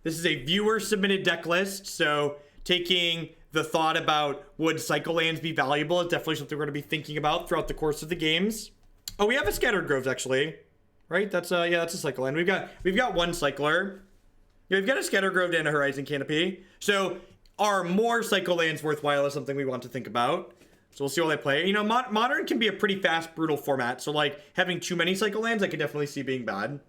This is a viewer-submitted deck list, so taking the thought about would cycle lands be valuable is definitely something we're going to be thinking about throughout the course of the games. Oh, we have a Scattered Groves, actually. Right? That's yeah, that's a cycle land. We've got one cycler. Yeah, we've got a Scattered Grove and a Horizon Canopy. So are more cycle lands worthwhile is something we want to think about. So we'll see how they play. You know, Modern can be a pretty fast, brutal format. So, like, having too many cycle lands, I could definitely see being bad.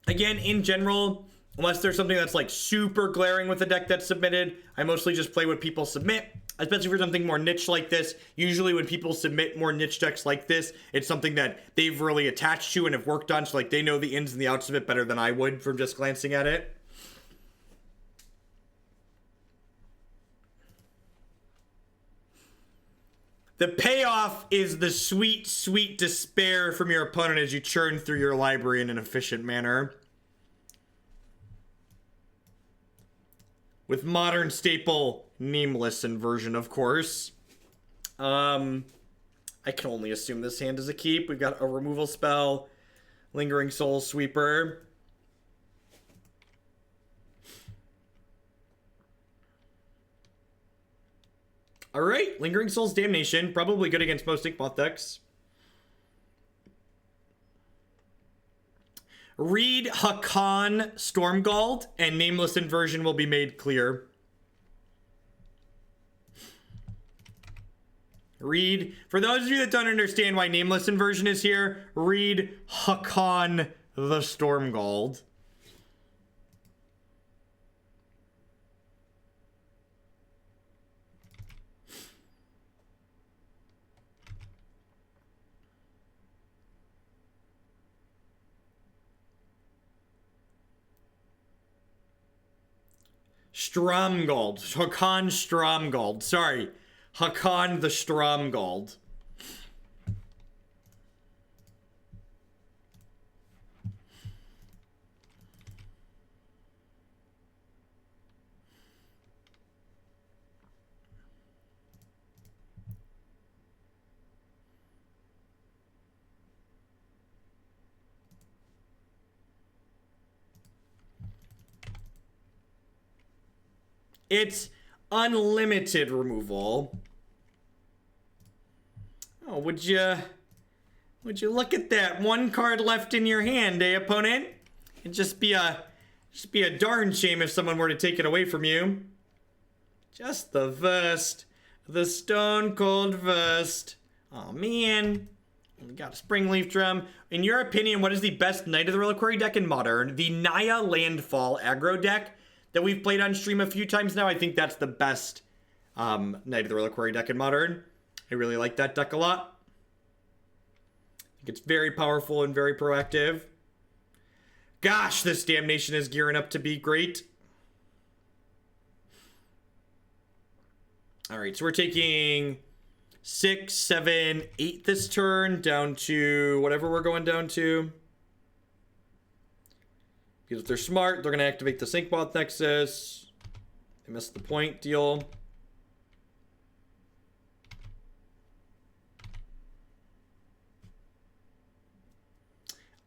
Again, in general, unless there's something that's, like, super glaring with the deck that's submitted, I mostly just play what people submit. Especially for something more niche like this. Usually when people submit more niche decks like this, it's something that they've really attached to and have worked on. So, like, they know the ins and the outs of it better than I would from just glancing at it. The payoff is the sweet, sweet despair from your opponent as you churn through your library in an efficient manner. With Modern staple, Nameless Inversion, of course. I can only assume this hand is a keep. We've got a removal spell, Lingering Soul Sweeper. Alright, Lingering Soul's Damnation. Probably good against most Yawgmoth decks. Read Haakon Stromgald, and Nameless Inversion will be made clear. Read, for those of you that don't understand why Nameless Inversion is here, read Haakon the Stromgald. Stromgald. Haakon Stromgald. Sorry. Haakon the Stromgald. It's unlimited removal. Oh, would you look at that? One card left in your hand, eh, opponent? It'd just be a darn shame if someone were to take it away from you. Just the first. The Stone Cold first. Oh man. We got a Springleaf Drum. In your opinion, what is the best Knight of the Reliquary deck in Modern? The Naya Landfall aggro deck that we've played on stream a few times now. I think that's the best Knight of the Reliquary deck in Modern. I really like that deck a lot. I think it's very powerful and very proactive. Gosh, this Damnation is gearing up to be great. Alright, so we're taking 6, 7, 8 this turn, down to whatever we're going down to. Because if they're smart, they're going to activate the Yawgmoth Nexus. They missed the point deal.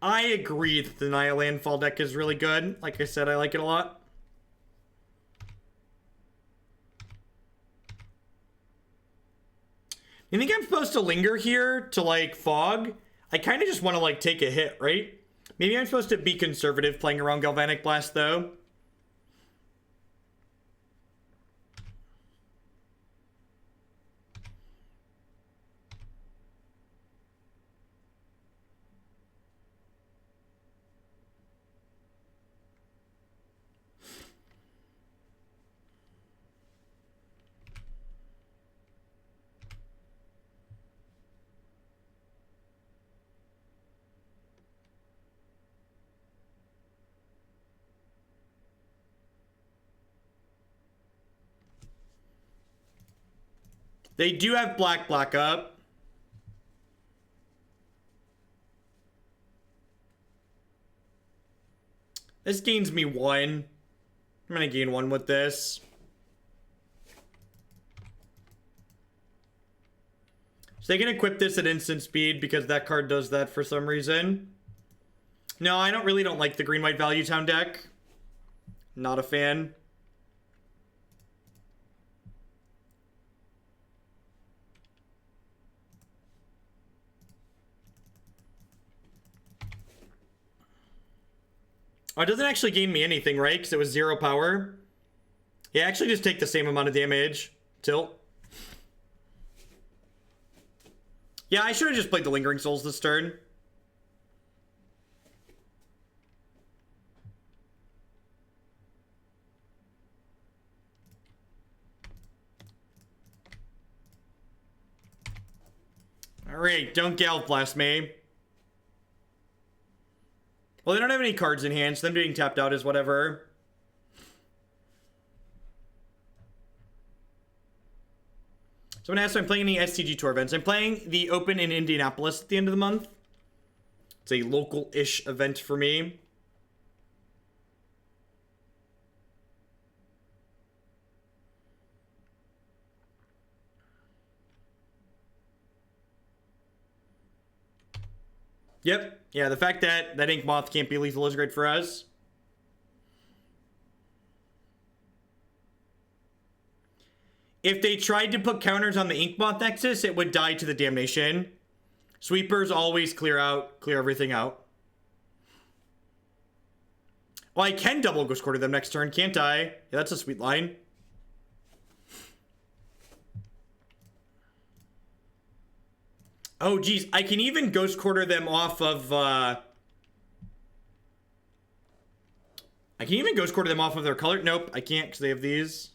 I agree that the Naya Landfall deck is really good. Like I said, I like it a lot. You think I'm supposed to linger here to, like, fog? I kind of just want to, like, take a hit, right? Maybe I'm supposed to be conservative playing around Galvanic Blast, though. They do have black up. This gains me 1. I'm gonna gain 1 with this. So they can equip this at instant speed because that card does that for some reason. No, I don't like the green-white value town deck. Not a fan. Oh, it doesn't actually gain me anything, right? Because it was 0 power. Yeah, actually just take the same amount of damage. Tilt. Yeah, I should have just played the Lingering Souls this turn. Alright, don't Galvblast me. Well, they don't have any cards in hand, so them being tapped out is whatever. Someone asked if I'm playing any STG tour events. I'm playing the Open in Indianapolis at the end of the month. It's a local-ish event for me. Yep. Yeah, the fact that Yawgmoth can't be lethal is great for us. If they tried to put counters on the Yawgmoth Nexus, it would die to the Damnation. Sweepers always clear everything out. Well, I can double Ghost Quarter them next turn, can't I? Yeah, that's a sweet line. Oh, geez. I can even Ghost Quarter them off of, I can even Ghost Quarter them off of their color. Nope, I can't because they have these.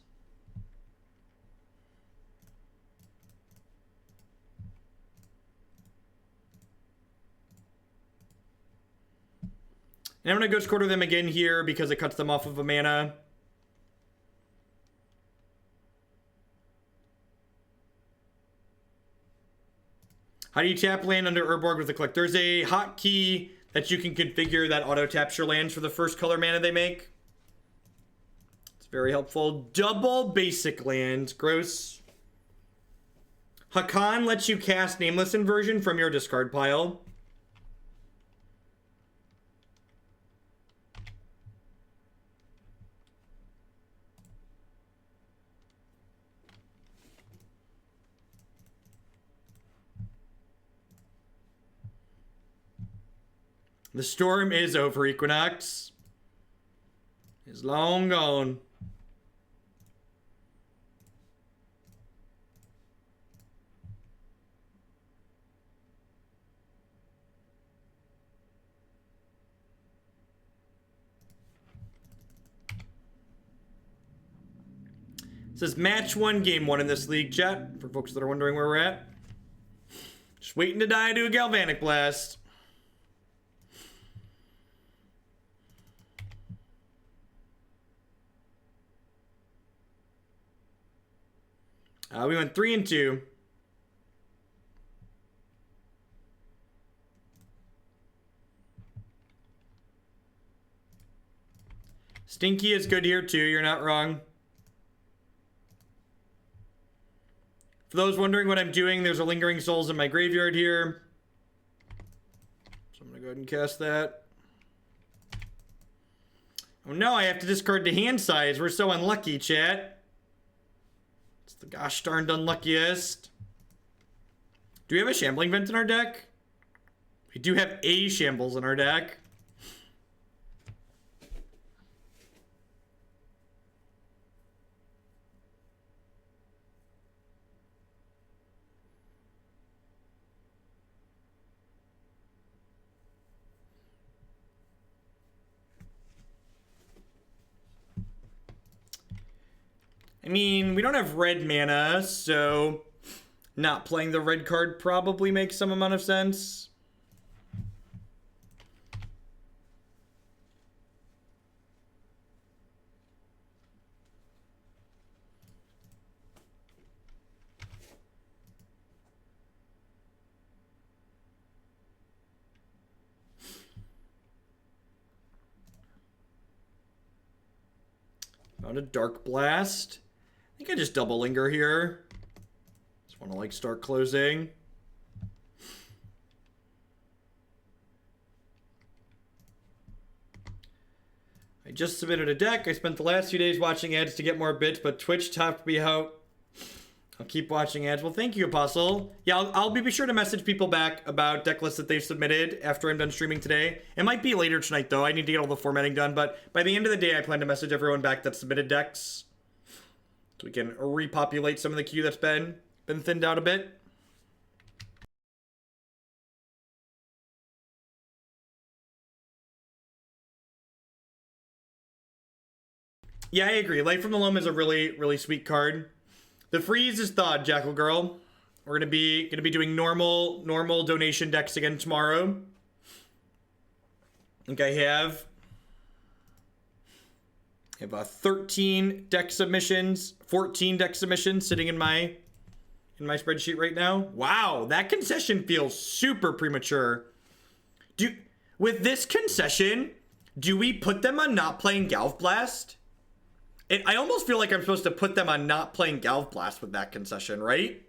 And I'm going to Ghost Quarter them again here because it cuts them off of a mana. How do you tap land under Urborg with the Collect? There's a hotkey that you can configure that auto-taps your lands for the first color mana they make. It's very helpful. Double basic land. Gross. Haakon lets you cast Nameless Inversion from your discard pile. The storm is over, Equinox. It's long gone. It says match 1, game 1 in this league, chat, for folks that are wondering where we're at. Just waiting to die to a Galvanic Blast. We went 3 and 2. Stinky is good here too, you're not wrong. For those wondering what I'm doing, there's a Lingering Souls in my graveyard here. So I'm going to go ahead and cast that. Oh no, I have to discard the hand size. We're so unlucky, chat. It's the gosh darned unluckiest. Do we have a Shambling Vent in our deck? We do have a Shambles in our deck. I mean, we don't have red mana, so not playing the red card probably makes some amount of sense. Found a Darkblast. I think I just double linger here. Just want to like start closing. I just submitted a deck. I spent the last few days watching ads to get more bits, but Twitch topped me out. I'll keep watching ads. Well, thank you, Apostle. Yeah, I'll be sure to message people back about deck lists that they've submitted after I'm done streaming today. It might be later tonight, though. I need to get all the formatting done, but by the end of the day, I plan to message everyone back that submitted decks, so we can repopulate some of the queue that's been thinned out a bit. Yeah, I agree. Light from the Loam is a really, really sweet card. The freeze is thawed, Jackal Girl. We're gonna be doing normal donation decks again tomorrow. I think I have 13 deck submissions, 14 deck submissions sitting in my spreadsheet right now. Wow, that concession feels super premature. With this concession, do we put them on not playing Galvblast? I almost feel like I'm supposed to put them on not playing Galvblast with that concession, right?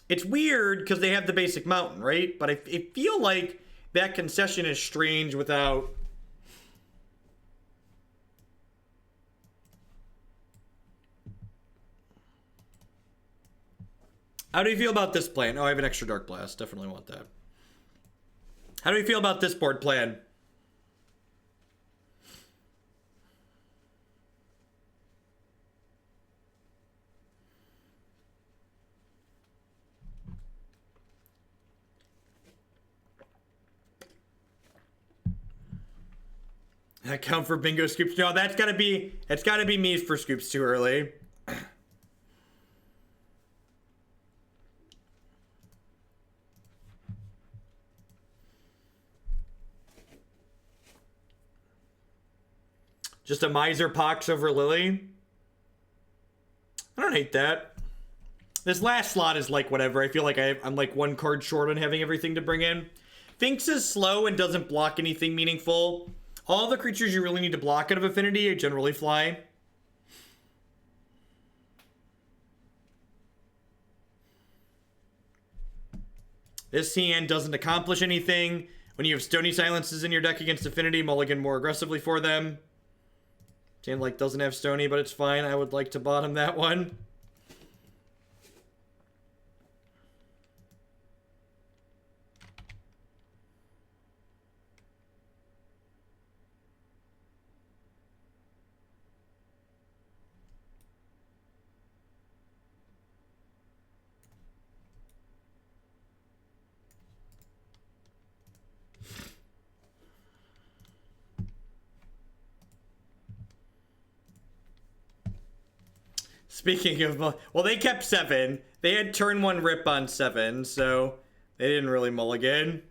It's weird because they have the basic mountain, right? But I feel like that concession is strange without... How do you feel about this plan? Oh, I have an extra Darkblast. Definitely want that. How do we feel about this board plan? That count for bingo scoops? No, it's gotta be me for scoops too early. Just a Miser Pox over Lily. I don't hate that. This last slot is like whatever. I feel like I'm like one card short on having everything to bring in. Finks is slow and doesn't block anything meaningful. All the creatures you really need to block out of Affinity generally fly. This hand doesn't accomplish anything. When you have Stony Silences in your deck against Affinity, mulligan more aggressively for them. Hand like doesn't have Stony, but it's fine. I would like to bottom that one. Speaking of, well, they kept 7. They had turn 1 rip on 7, so they didn't really mulligan.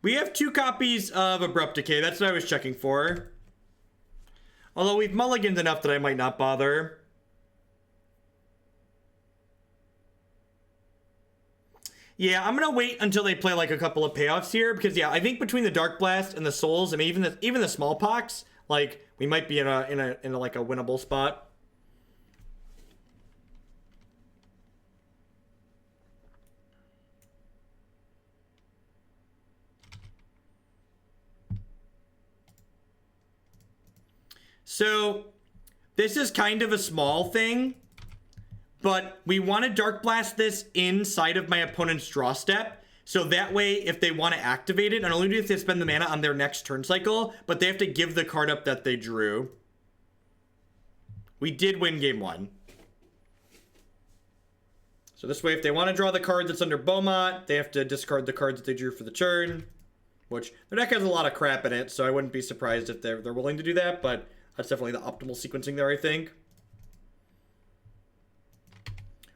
We have 2 copies of Abrupt Decay. That's what I was checking for. Although we've mulliganed enough that I might not bother. Yeah, I'm gonna wait until they play like a couple of payoffs here, because yeah, I think between the Darkblast and the Souls, and even the Smallpox, like we might be in a like a winnable spot. So, this is kind of a small thing, but we want to Darkblast this inside of my opponent's draw step, so that way if they want to activate it, not only do they spend the mana on their next turn cycle, but they have to give the card up that they drew. We did win game 1. So this way, if they want to draw the card that's under Beaumont, they have to discard the cards that they drew for the turn, which their deck has a lot of crap in it, so I wouldn't be surprised if they're willing to do that, but that's definitely the optimal sequencing there, I think.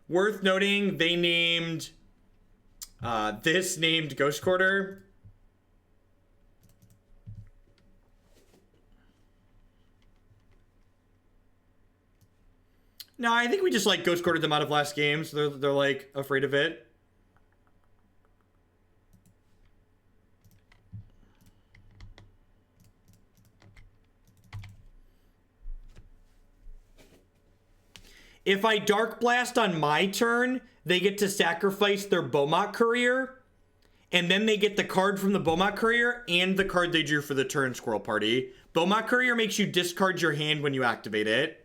Worth noting, they named this named Ghost Quarter. No, I think we just like ghost quartered them out of last game, so they're like afraid of it. If I Darkblast on my turn, they get to sacrifice their Bojuka Courier, and then they get the card from the Bojuka Courier and the card they drew for the turn, Squirrel Party. Bojuka Courier makes you discard your hand when you activate it.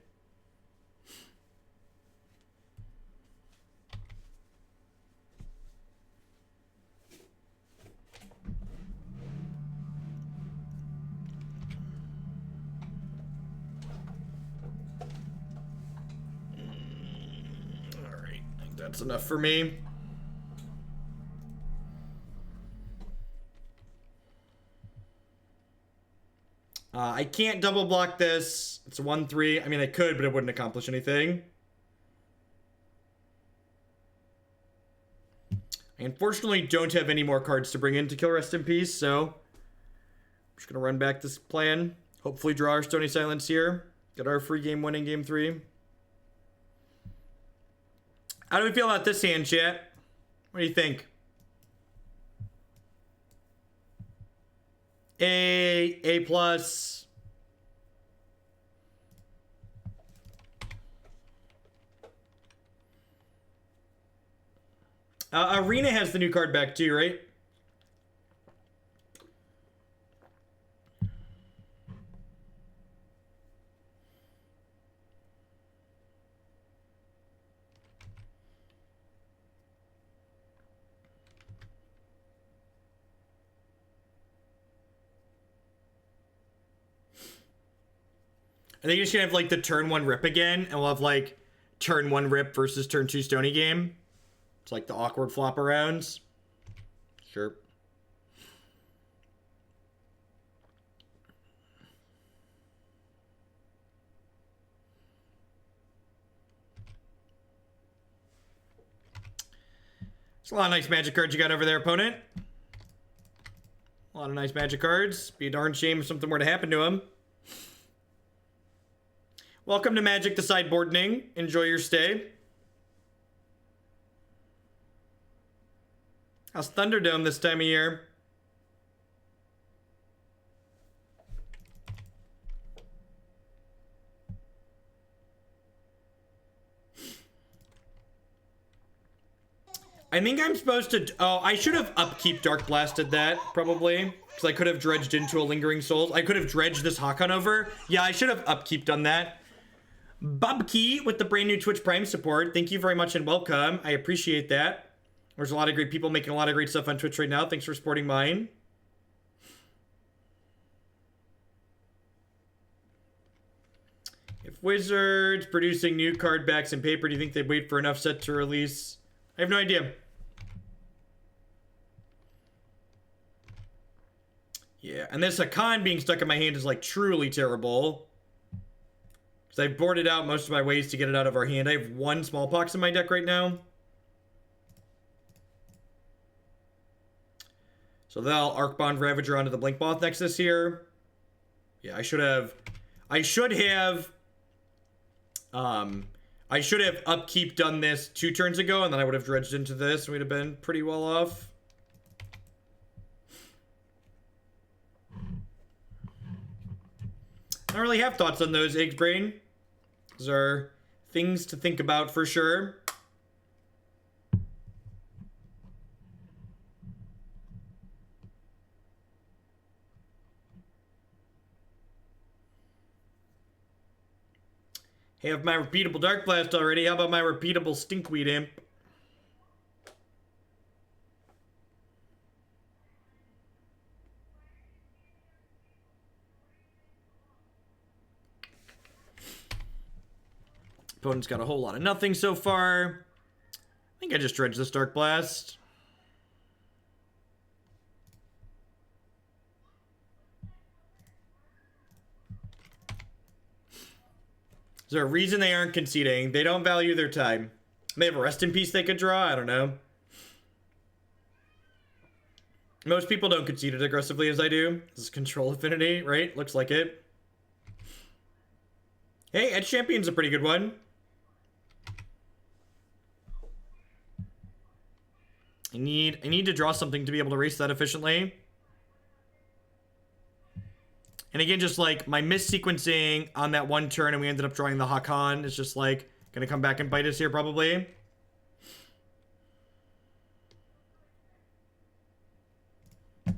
Alright, I think that's enough for me. I can't double block this. It's a 1-3. I mean, I could, but it wouldn't accomplish anything. I unfortunately don't have any more cards to bring in to kill Rest in Peace, so I'm just going to run back this plan. Hopefully draw our Stony Silence here. Get our free game winning game 3. How do we feel about this hand, chat? What do you think? A plus. Arena has the new card back too, right? I think you're just gonna have like the turn 1 rip again, and we'll have like turn 1 rip versus turn 2 Stony game. It's like the awkward flop arounds. Sure. It's a lot of nice magic cards you got over there, opponent. A lot of nice magic cards. Be a darn shame if something were to happen to him. Welcome to Magic the Sideboarding. Enjoy your stay. How's Thunderdome this time of year? I think I'm supposed to... Oh, I should have upkeep Darkblasted that, probably. Because I could have dredged into a Lingering Souls. I could have dredged this Haakon over. Yeah, I should have upkeep done that. Bubkey with the brand new Twitch Prime support. Thank you very much and welcome. I appreciate that. There's a lot of great people making a lot of great stuff on Twitch right now. Thanks for supporting mine. If Wizards producing new card backs and paper, do you think they'd wait for enough set to release? I have no idea. Yeah, and this Haakon being stuck in my hand is like truly terrible. Because I've boarded out most of my ways to get it out of our hand. I have 1 Smallpox in my deck right now. So they'll Arcbound Ravager onto the Blinkmoth Nexus here. Yeah, I should have upkeep done this 2 turns ago, and then I would have dredged into this, and we'd have been pretty well off. I don't really have thoughts on those, Eggs Brain. Those are things to think about for sure. I have my repeatable Darkblast already. How about my repeatable Stinkweed Imp? Opponent's got a whole lot of nothing so far. I think I just dredged this Darkblast. Is there a reason they aren't conceding? They don't value their time. They have a Rest in Peace they could draw? I don't know. Most people don't concede it aggressively as I do. This is Control Affinity, right? Looks like it. Hey, Edge Champion's a pretty good one. I need to draw something to be able to race that efficiently. And again, just like my missequencing on that one turn and we ended up drawing the Haakon is just like gonna come back and bite us here probably. I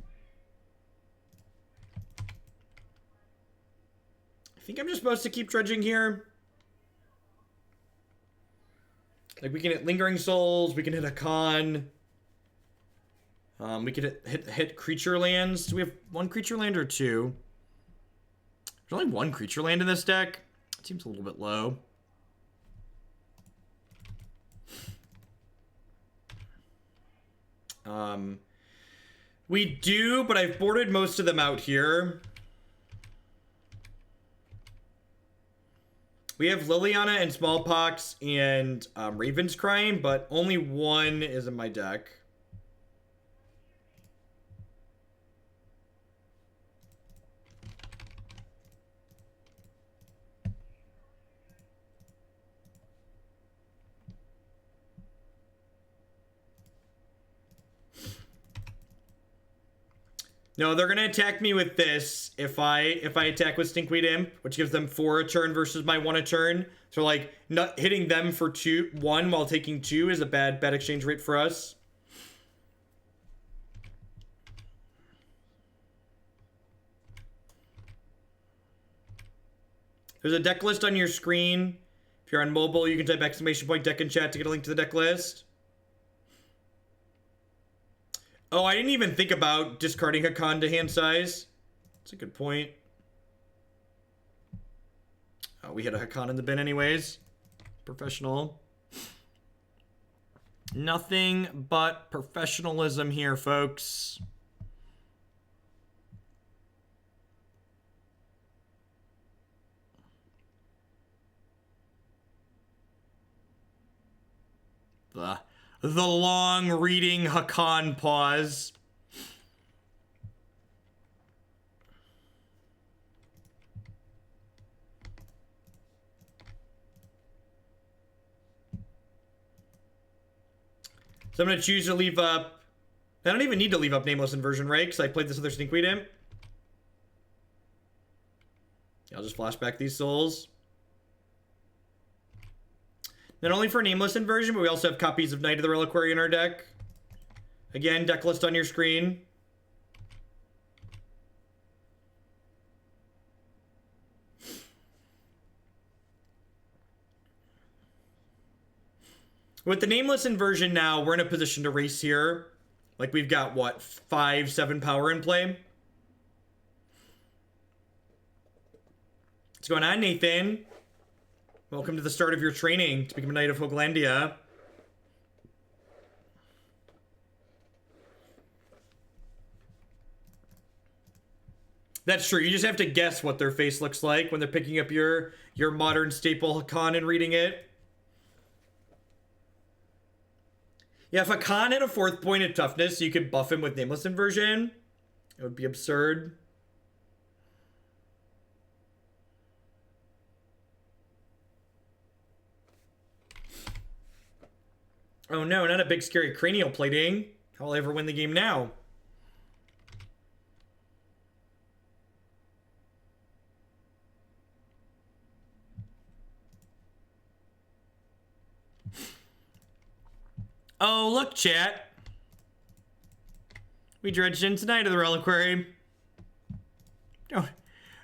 think I'm just supposed to keep dredging here. Like we can hit Lingering Souls, we can hit Haakon. We could hit creature lands. Do we have one creature land or two? There's only one creature land in this deck. It seems a little bit low. We do, but I've boarded most of them out here. We have Liliana and Smallpox and Raven's Crime, but only one is in my deck. No, they're gonna attack me with this if I attack with Stinkweed Imp, which gives them 4 a turn versus my 1 a turn. So like not hitting them for 1 while taking 2 is a bad exchange rate for us. There's a deck list on your screen. If you're on mobile, you can type !deck in chat to get a link to the deck list. Oh, I didn't even think about discarding Haakon to hand size. That's a good point. Oh, we hit a Haakon in the bin anyways. Professional. Nothing but professionalism here, folks. The long reading Haakon pause. So I'm going to choose to leave up... I don't even need to leave up Nameless Inversion, right? Because I played this other Stinkweed Imp. I'll just flash back these souls. Not only for Nameless Inversion, but we also have copies of Knight of the Reliquary in our deck. Again, deck list on your screen. With the Nameless Inversion now, we're in a position to race here. Like we've got, what, 5, 7 power in play? What's going on, Nathan? Welcome to the start of your training to become a Knight of Hooglandia. That's true. You just have to guess what their face looks like when they're picking up your modern staple Haakon and reading it. Yeah, if Haakon had a 4th point of toughness, you could buff him with Nameless Inversion. It would be absurd. Oh no, not a big scary cranial plating. How will I ever win the game now? Oh, look, chat. We dredged in tonight of the Reliquary.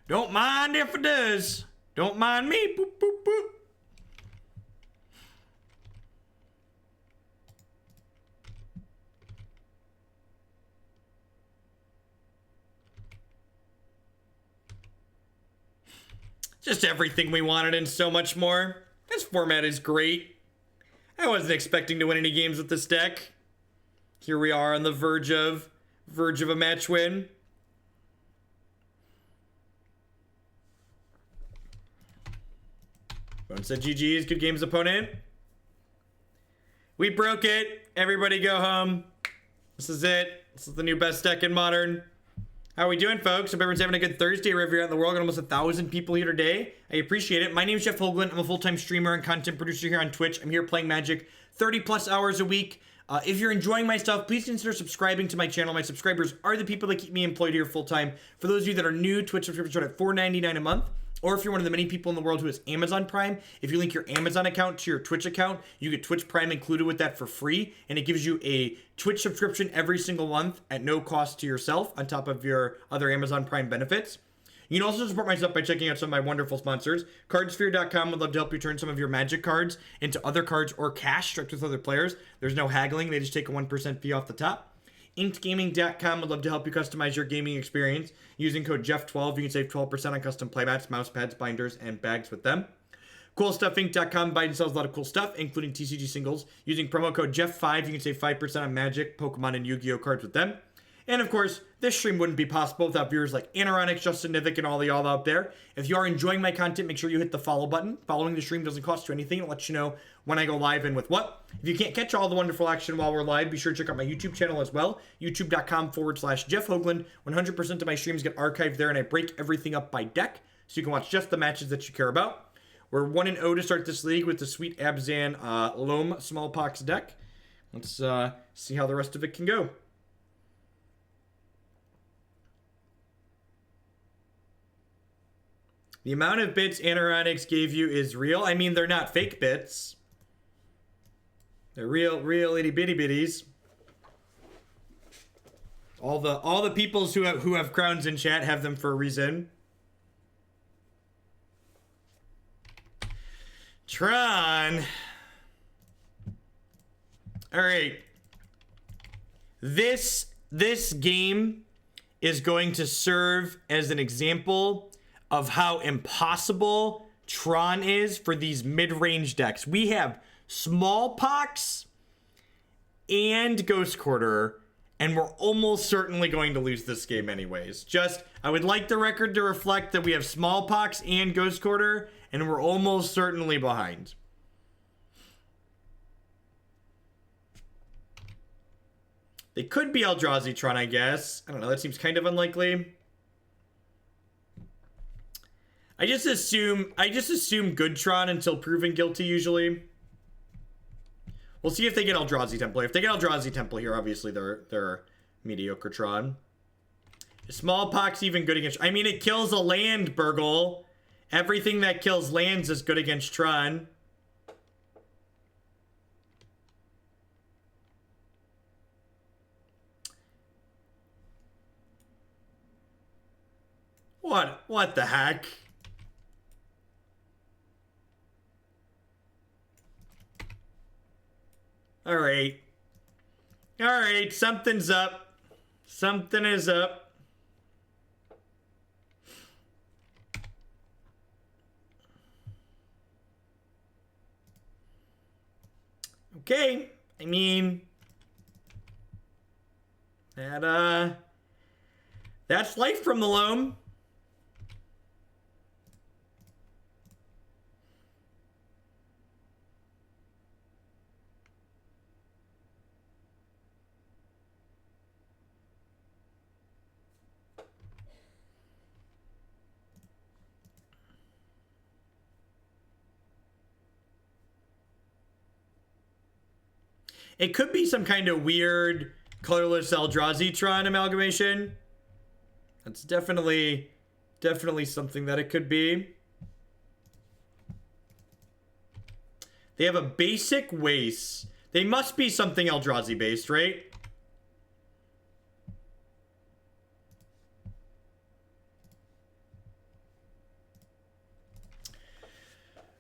Don't mind if it does. Don't mind me. Boop, boop, boop. Just everything we wanted and so much more. This format is great. I wasn't expecting to win any games with this deck. Here we are on the verge of a match win. Bone said GG's, good games, opponent. We broke it. Everybody go home. This is it. This is the new best deck in Modern. How are we doing, folks? Hope everyone's having a good Thursday wherever you're at in the world. Got almost 1,000 people here today. I appreciate it. My name is Jeff Hoagland. I'm a full-time streamer and content producer here on Twitch. I'm here playing Magic 30 plus hours a week. If you're enjoying my stuff, please consider subscribing to my channel. My subscribers are the people that keep me employed here full time. For those of you that are new, Twitch subscriptions start at $4.99 a month. Or if you're one of the many people in the world who has Amazon Prime, if you link your Amazon account to your Twitch account, you get Twitch Prime included with that for free. And it gives you a Twitch subscription every single month at no cost to yourself on top of your other Amazon Prime benefits. You can also support my stuff by checking out some of my wonderful sponsors. Cardsphere.com would love to help you turn some of your Magic cards into other cards or cash direct with other players. There's no haggling. They just take a 1% fee off the top. InkedGaming.com would love to help you customize your gaming experience. Using code Jeff12, you can save 12% on custom playmats, mouse pads, binders, and bags with them. CoolStuffInc.com buys and sells a lot of cool stuff, including TCG singles. Using promo code Jeff5, you can save 5% on Magic, Pokemon, and Yu-Gi-Oh cards with them. And of course, this stream wouldn't be possible without viewers like Anoronix, Justin Nivic, and all the y'all out there. If you are enjoying my content, make sure you hit the follow button. Following the stream doesn't cost you anything. It lets you know when I go live and with what. If you can't catch all the wonderful action while we're live, be sure to check out my YouTube channel as well. YouTube.com/Jeff Hoagland. 100% of my streams get archived there, and I break everything up by deck, so you can watch just the matches that you care about. We're 1-0 to start this league with the sweet Abzan Loam Smallpox deck. Let's see how the rest of it can go. The amount of bits Anoronix gave you is real. I mean, they're not fake bits. They're real itty bitty bitties. All the peoples who have crowns in chat have them for a reason. Tron. All right. This game is going to serve as an example of how impossible Tron is for these mid-range decks. We have Smallpox and Ghost Quarter, and we're almost certainly going to lose this game anyways. I would like the record to reflect that we have Smallpox and Ghost Quarter, and we're almost certainly behind. They could be Eldrazi Tron, I guess. I don't know, that seems kind of unlikely. I just assume good Tron until proven guilty usually. We'll see if they get Eldrazi Temple. If they get Eldrazi Temple here, obviously they're mediocre Tron. Is Smallpox even good against... I mean, it kills a land, Burgle. Everything that kills lands is good against Tron. What the heck? All right, something's up. Something is up. Okay, I mean, that's life from the Loam. It could be some kind of weird colorless Eldrazi Tron amalgamation. That's definitely something that it could be. They have a basic waste. They must be something Eldrazi based, right?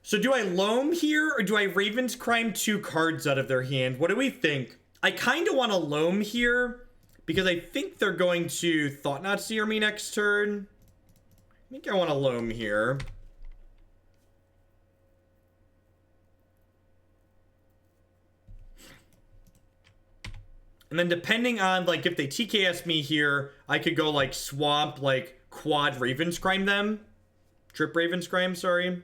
So do I Loam here, or do I Raven's Crime 2 cards out of their hand? What do we think? I kind of want to Loam here, because I think they're going to Thought-Knot Seer me next turn. I think I want to Loam here. And then depending on, like, if they TKS me here, I could go, like, Swamp, like, Quad Raven's Crime them. Trip Raven's Crime, sorry.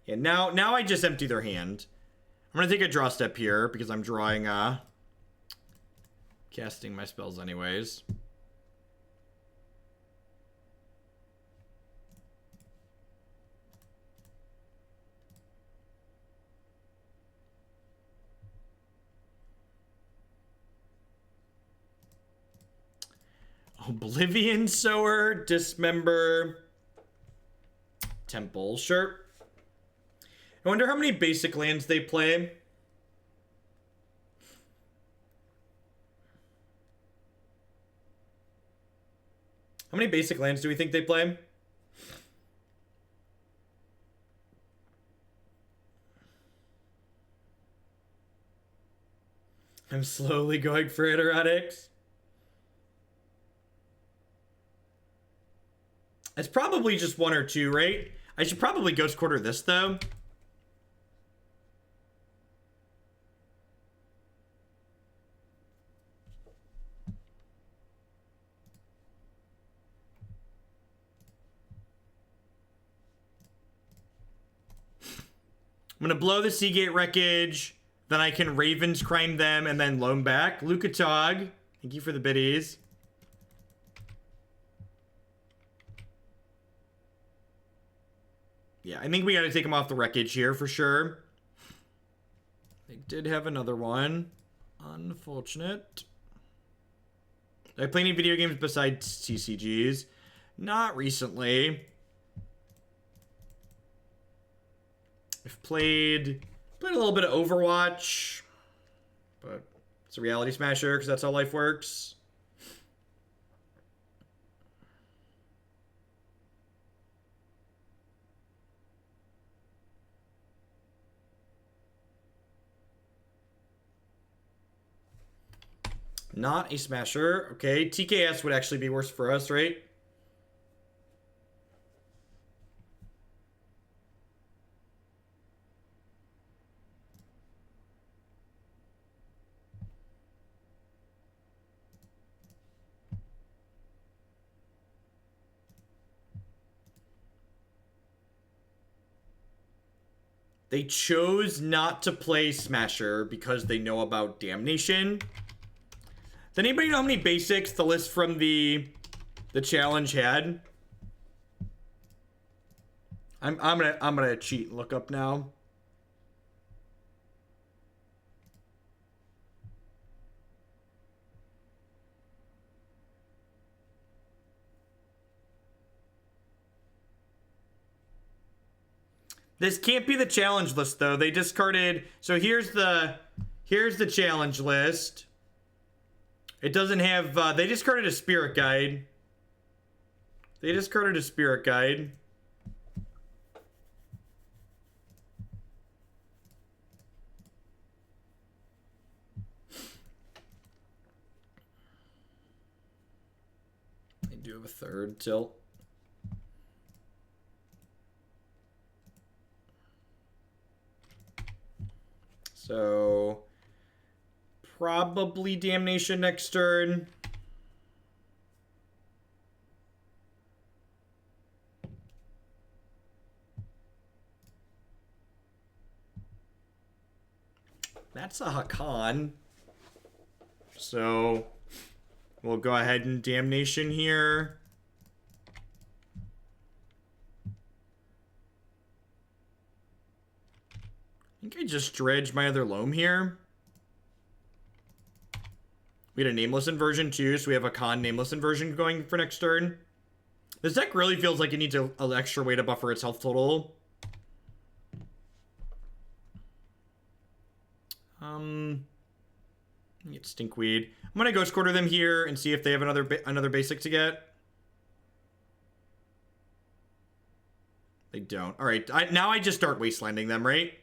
Yeah, now I just empty their hand. I'm gonna take a draw step here because I'm drawing, casting my spells anyways. Oblivion Sower, Dismember, Temple. Sure. I wonder how many basic lands they play. How many basic lands do we think they play? I'm slowly going for Iteratics. It's probably just one or two, right? I should probably Ghost Quarter this, though. I'm going to blow the Seagate Wreckage. Then I can Ravens Crime them and then Loam back. Lukatog. Thank you for the biddies. Yeah, I think we got to take him off the Wreckage here for sure. They did have another one. Unfortunate. Did I play any video games besides TCGs? Not recently. I've played a little bit of Overwatch, but it's a reality smasher because that's how life works. Not a smasher. Okay, TKS would actually be worse for us, right? They chose not to play Smasher because they know about Damnation. Does anybody know how many basics the list from the challenge had? I'm gonna cheat and look up now. This can't be the challenge list, though. They discarded... So here's the challenge list. It doesn't have... they discarded a Spirit Guide. They discarded a Spirit Guide. They do have a third tilt. So, probably Damnation next turn. That's a Haakon. So, we'll go ahead and Damnation here. I think I just dredged my other Loam here. We had a Nameless Inversion too, so we have a Nameless Inversion going for next turn. This deck really feels like it needs an extra way to buffer its health total. Get Stinkweed. I'm gonna Ghost Quarter them here and see if they have another basic to get. They don't. All right, now I just start wastelanding them, right?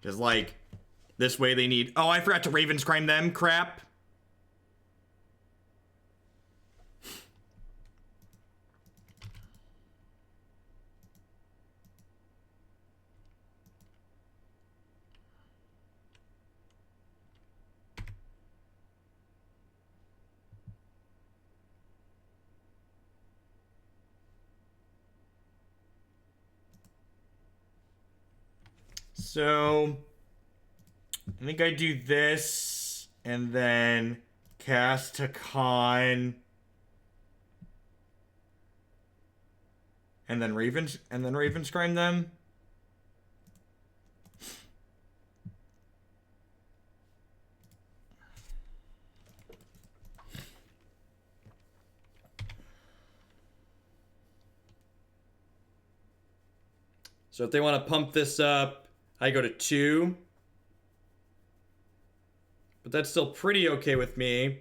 Because, like, this way they need... Oh, I forgot to Ravens Crime them. Crap. So, I think I do this, and then cast Haakon, and then Ravenscrime them. So if they want to pump this up, I go to 2. But that's still pretty okay with me.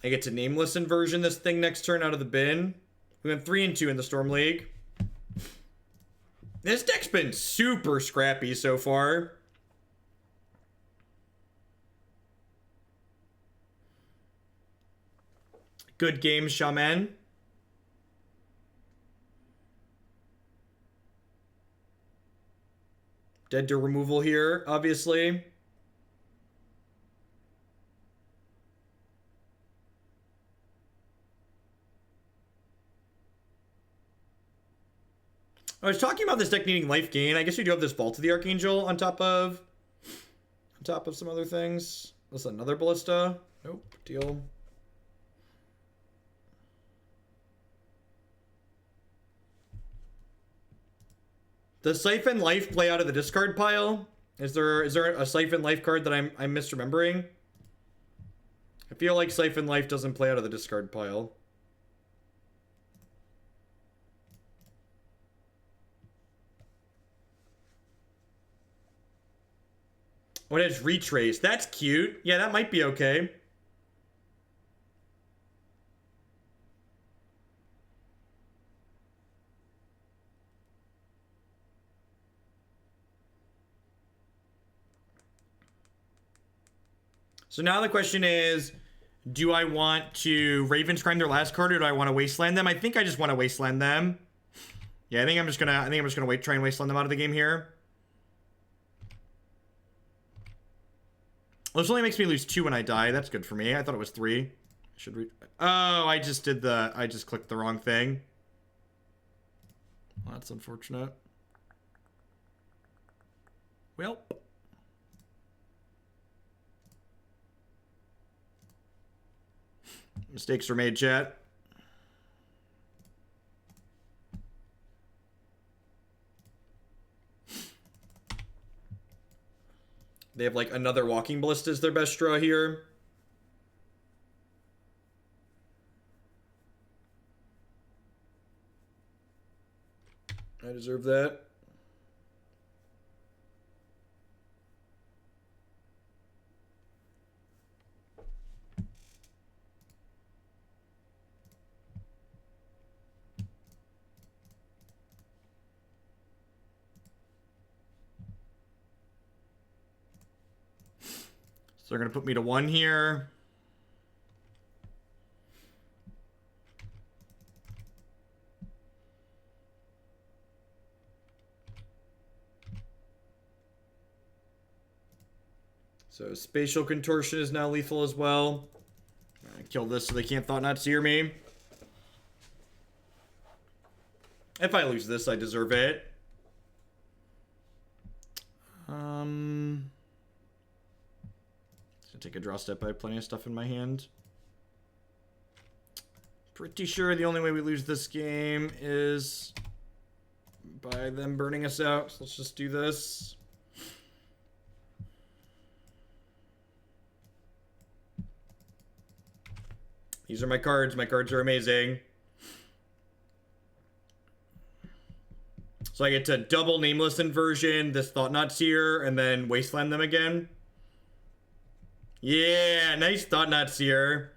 I get to Nameless Inversion this thing next turn out of the bin. We went 3 and 2 in the Storm League. This deck's been super scrappy so far. Good game, Shaman. Dead to removal here, obviously. I was talking about this deck needing life gain. I guess we do have this Vault of the Archangel on top of some other things. This is another Ballista. Nope, deal. Does Siphon Life play out of the discard pile? Is there a Siphon Life card that I'm misremembering? I feel like Siphon Life doesn't play out of the discard pile. Oh, it has Retrace. That's cute. Yeah, that might be okay. So now the question is, do I want to Ravenscrime their last card, or do I want to Wasteland them? I think I just want to Wasteland them. Yeah, I think I'm just gonna try and Wasteland them out of the game here. Well, this only makes me lose 2 when I die. That's good for me. I thought it was 3. Should we? Oh, I just clicked the wrong thing. Well, that's unfortunate. Well. Mistakes were made, chat. They have like another Walking Ballista as their best draw here. I deserve that. So they're going to put me to 1 here. So Spatial Contortion is now lethal as well. I kill this so they can't Thought Not Seer me. If I lose this, I deserve it. Take a draw step. I have plenty of stuff in my hand. Pretty sure the only way we lose this game is by them burning us out. So let's just do this. These are my cards. My cards are amazing. So I get to double Nameless Inversion, this Thought Not Seer, and then Wasteland them again. Yeah, nice Thought Not Seer.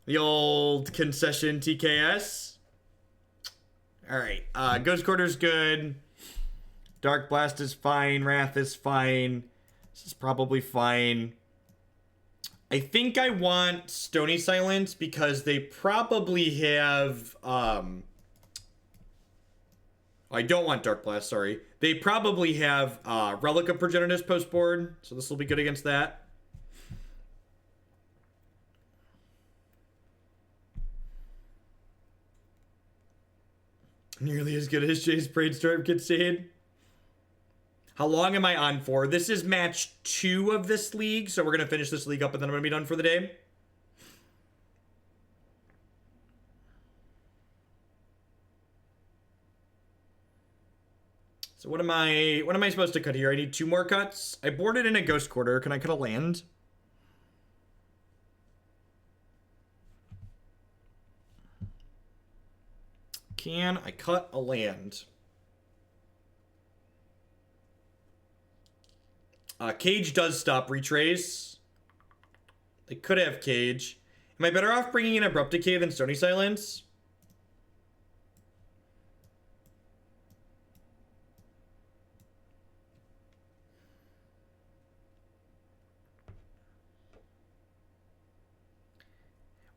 The old concession TKS. Alright, Ghost Quarter's good. Darkblast is fine. Wrath is fine. This is probably fine. I think I want Stony Silence because they probably have... I don't want Darkblast, sorry. They probably have Relic of Progenitus post-board, so this will be good against that. Nearly as good as Jay's Brainstorm Concede. How long am I on for? This is match 2 of this league, so we're going to finish this league up and then I'm going to be done for the day. So what am I supposed to cut here? I need 2 more cuts. I boarded in a Ghost Quarter. Can I cut a land? Can I cut a land? Cage does stop Retrace. They could have Cage. Am I better off bringing in Abrupt Decay than Stony Silence?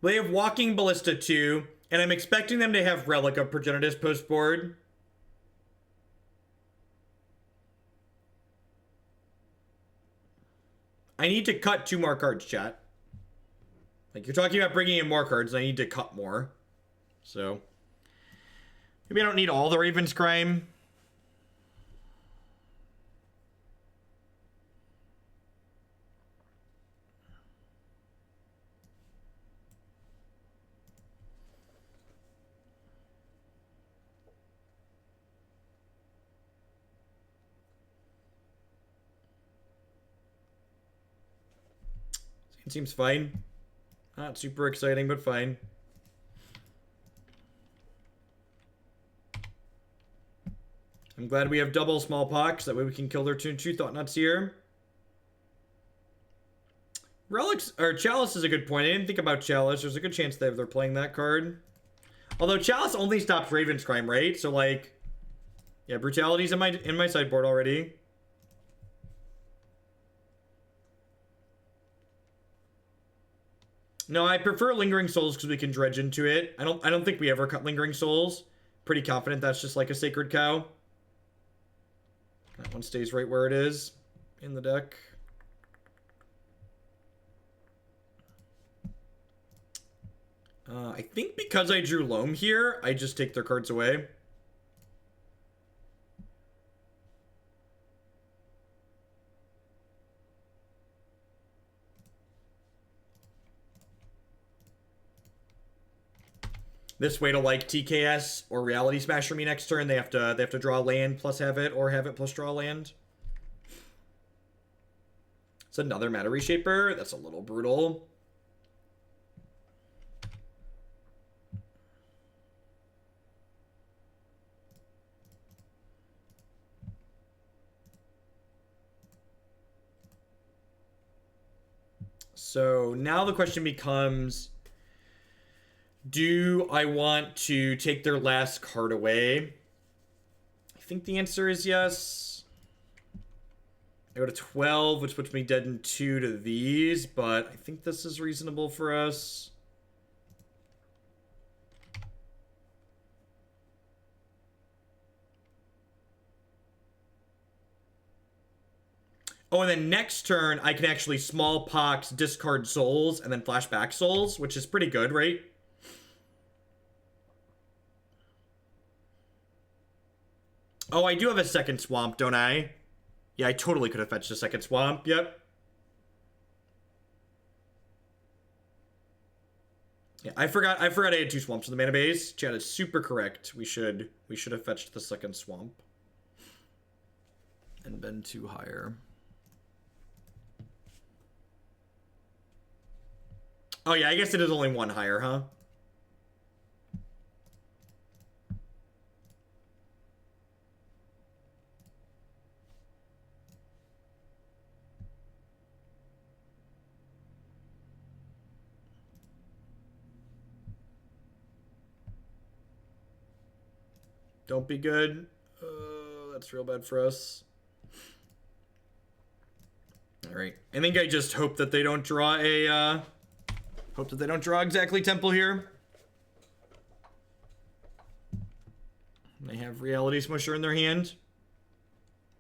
Well, they have Walking Ballista too, and I'm expecting them to have Relic of Progenitus post board. I need to cut 2 more cards, chat. Like, you're talking about bringing in more cards, and I need to cut more. So, maybe I don't need all the Raven's Crime. It seems fine. Not super exciting, but fine. I'm glad we have double Smallpox. That way we can kill their 2 Thought-Nuts here. Relics, or Chalice is a good point. I didn't think about Chalice. There's a good chance they're playing that card. Although Chalice only stops Raven's Crime, right? So like, yeah, Brutality's in my sideboard already. No, I prefer Lingering Souls because we can dredge into it. I don't think we ever cut Lingering Souls. Pretty confident that's just like a Sacred Cow. That one stays right where it is in the deck. I think because I drew Loam here, I just take their cards away. This way to like TKS or Reality Smasher me next turn, they have to draw land plus have it, or have it plus draw land. It's another Mana Reshaper. That's a little brutal. So now the question becomes, do I want to take their last card away? I think the answer is yes. I go to 12, which puts me dead in 2 to these, but I think this is reasonable for us. Oh, and then next turn, I can actually Smallpox, discard Souls, and then flashback Souls, which is pretty good, right? Oh, I do have a second Swamp, don't I? Yeah, I totally could have fetched a second Swamp, yep. Yeah, I forgot I had 2 Swamps in the mana base. Chad is super correct. We should have fetched the second Swamp. And been 2 higher. Oh yeah, I guess it is only 1 higher, huh? Don't be good. That's real bad for us. All right. I think I just hope that they don't draw a hope that they don't draw exactly Temple here. They have Reality Smusher in their hand.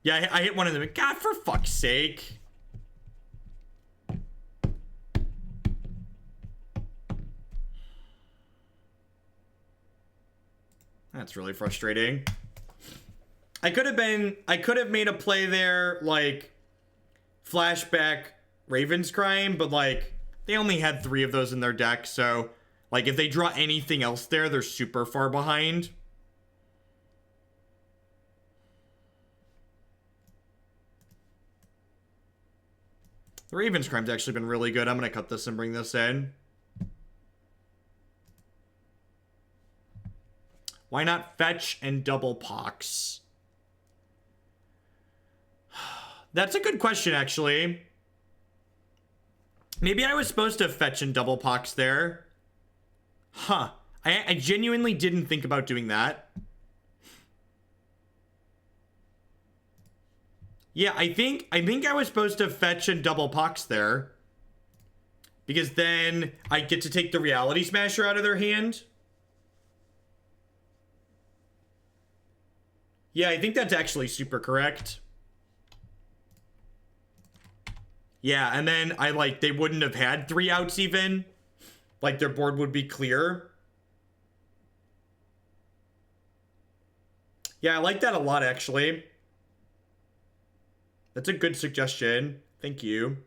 Yeah, I hit one of them. God, for fuck's sake. That's really frustrating. I could have made a play there, like, flashback Raven's Crime, but, like, they only had 3 of those in their deck, so, like, if they draw anything else there, they're super far behind. The Raven's Crime's actually been really good. I'm going to cut this and bring this in. Why not fetch and double pox? That's a good question, actually. Maybe I was supposed to fetch and double pox there. Huh. I genuinely didn't think about doing that. Yeah, I think I was supposed to fetch and double pox there. Because then I get to take the Reality Smasher out of their hand. Yeah, I think that's actually super correct. Yeah, and then they wouldn't have had 3 outs even. Like, their board would be clear. Yeah, I like that a lot, actually. That's a good suggestion. Thank you.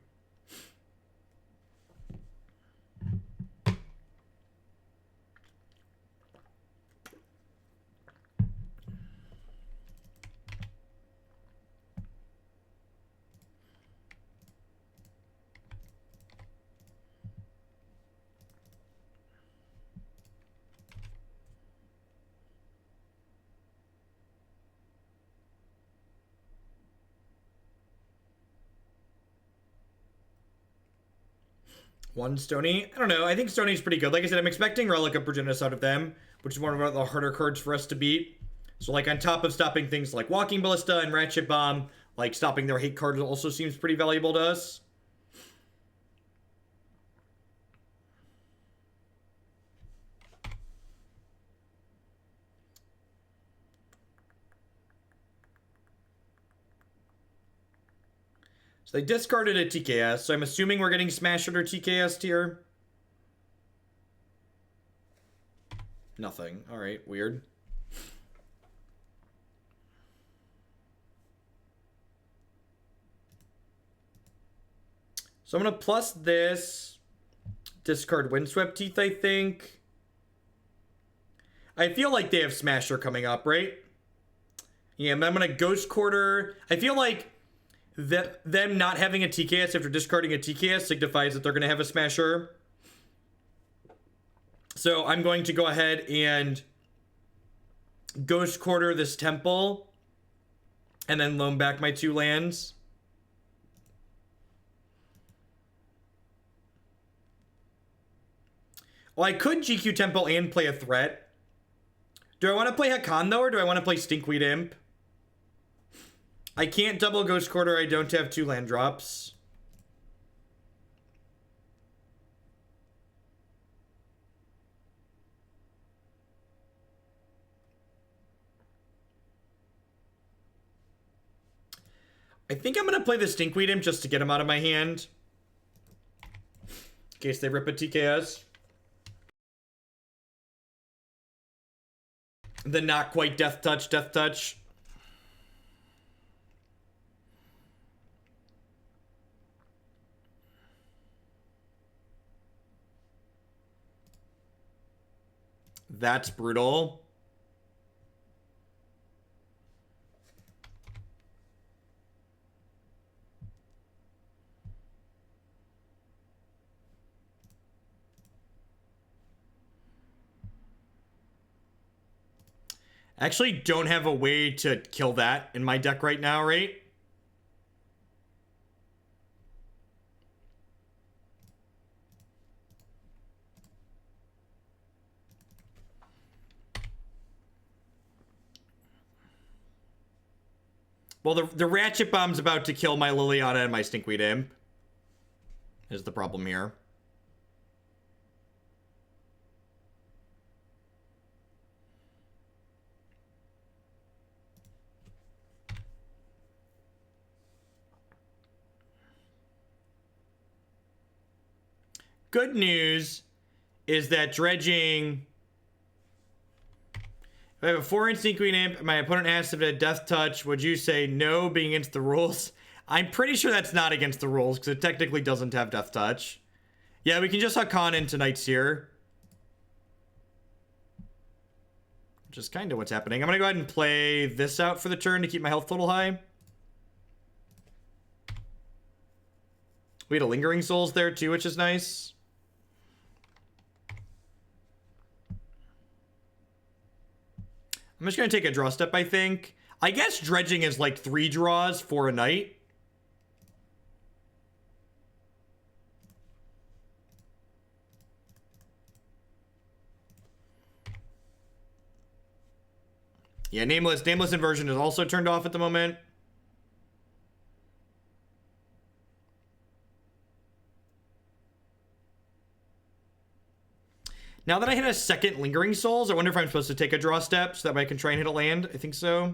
One Stony? I don't know. I think Stony's pretty good. Like I said, I'm expecting Relic of Progenitus out of them, which is one of the harder cards for us to beat. So, like, on top of stopping things like Walking Ballista and Ratchet Bomb, like, stopping their hate card also seems pretty valuable to us. So they discarded a TKS, so I'm assuming we're getting Smashed or TKS here. Nothing. Alright, weird. So I'm going to plus this. Discard Windswept Heath, I think. I feel like they have Smasher coming up, right? Yeah, I'm going to Ghost Quarter. I feel like them not having a TKS after discarding a TKS signifies that they're going to have a Smasher. So I'm going to go ahead and Ghost Quarter this Temple. And then loan back my 2 lands. Well, I could GQ Temple and play a threat. Do I want to play Haakon, though, or do I want to play Stinkweed Imp? I can't double Ghost Quarter. I don't have 2 land drops. I think I'm going to play the Stinkweed Imp just to get him out of my hand. In case they rip a TKS. The not quite Death Touch, Death Touch. That's brutal. I actually don't have a way to kill that in my deck right now, right? Well, the Ratchet Bomb's about to kill my Liliana and my Stinkweed Imp. Is the problem here. Good news is that dredging... If I have a 4-inch Stinkweed Imp, my opponent has to have a Death Touch, would you say no being against the rules? I'm pretty sure that's not against the rules, because it technically doesn't have Death Touch. Yeah, we can just Haakon into Knight's here. Which is kind of what's happening. I'm going to go ahead and play this out for the turn to keep my health total high. We had a Lingering Souls there too, which is nice. I'm just going to take a draw step, I think. I guess Dredging is like 3 draws for a night. Yeah, Nameless Inversion is also turned off at the moment. Now that I hit a second Lingering Souls, I wonder if I'm supposed to take a draw step so that way I can try and hit a land. I think so.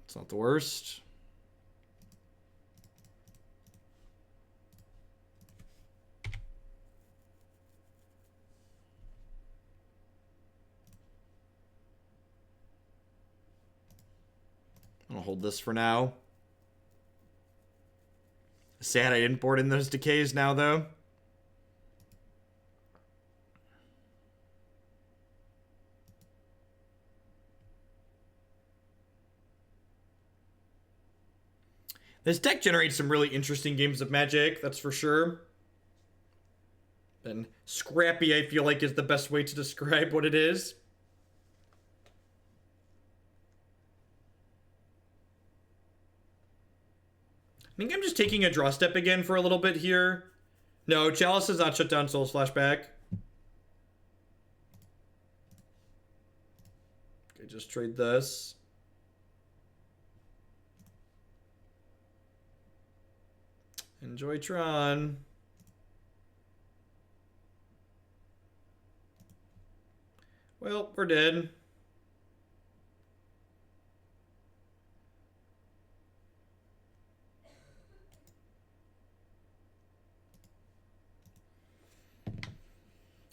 It's not the worst. I'll hold this for now. Sad I didn't board in those decays now, though. This deck generates some really interesting games of Magic, that's for sure. And scrappy, I feel like, is the best way to describe what it is. I think I'm just taking a draw step again for a little bit here. No, Chalice does not shut down Soul's Flashback. Okay, just trade this. Enjoy Tron. Well, we're dead.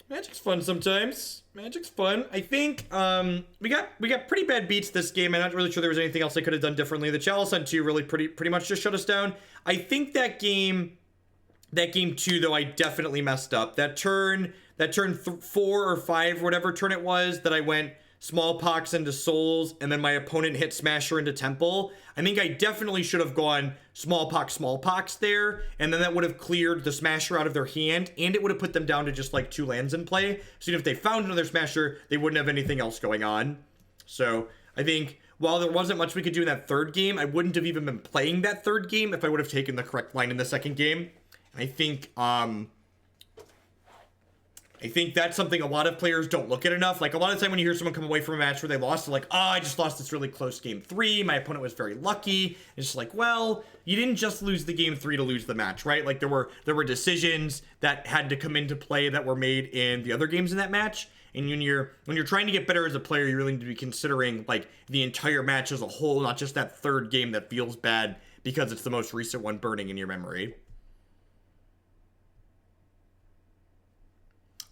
Magic's fun sometimes. Magic's fun. I think we got pretty bad beats this game. I'm not really sure there was anything else I could have done differently. The Chalice on 2 really pretty much just shut us down. I think that game 2 though, I definitely messed up. That turn 4 or 5, whatever turn it was, that I went Smallpox into Souls and then my opponent hit Smasher into Temple. I think I definitely should have gone Smallpox there, and then that would have cleared the Smasher out of their hand, and it would have put them down to just like 2 lands in play. So even if they found another Smasher, they wouldn't have anything else going on. So I think while there wasn't much we could do in that third game, I wouldn't have even been playing that third game if I would have taken the correct line in the second game. And I think that's something a lot of players don't look at enough. Like, a lot of the time when you hear someone come away from a match where they lost, they're like, oh, I just lost this really close game 3. My opponent was very lucky. It's just like, well, you didn't just lose the game 3 to lose the match, right? Like, there were decisions that had to come into play that were made in the other games in that match. And when you're trying to get better as a player, you really need to be considering, like, the entire match as a whole, not just that third game that feels bad because it's the most recent one burning in your memory.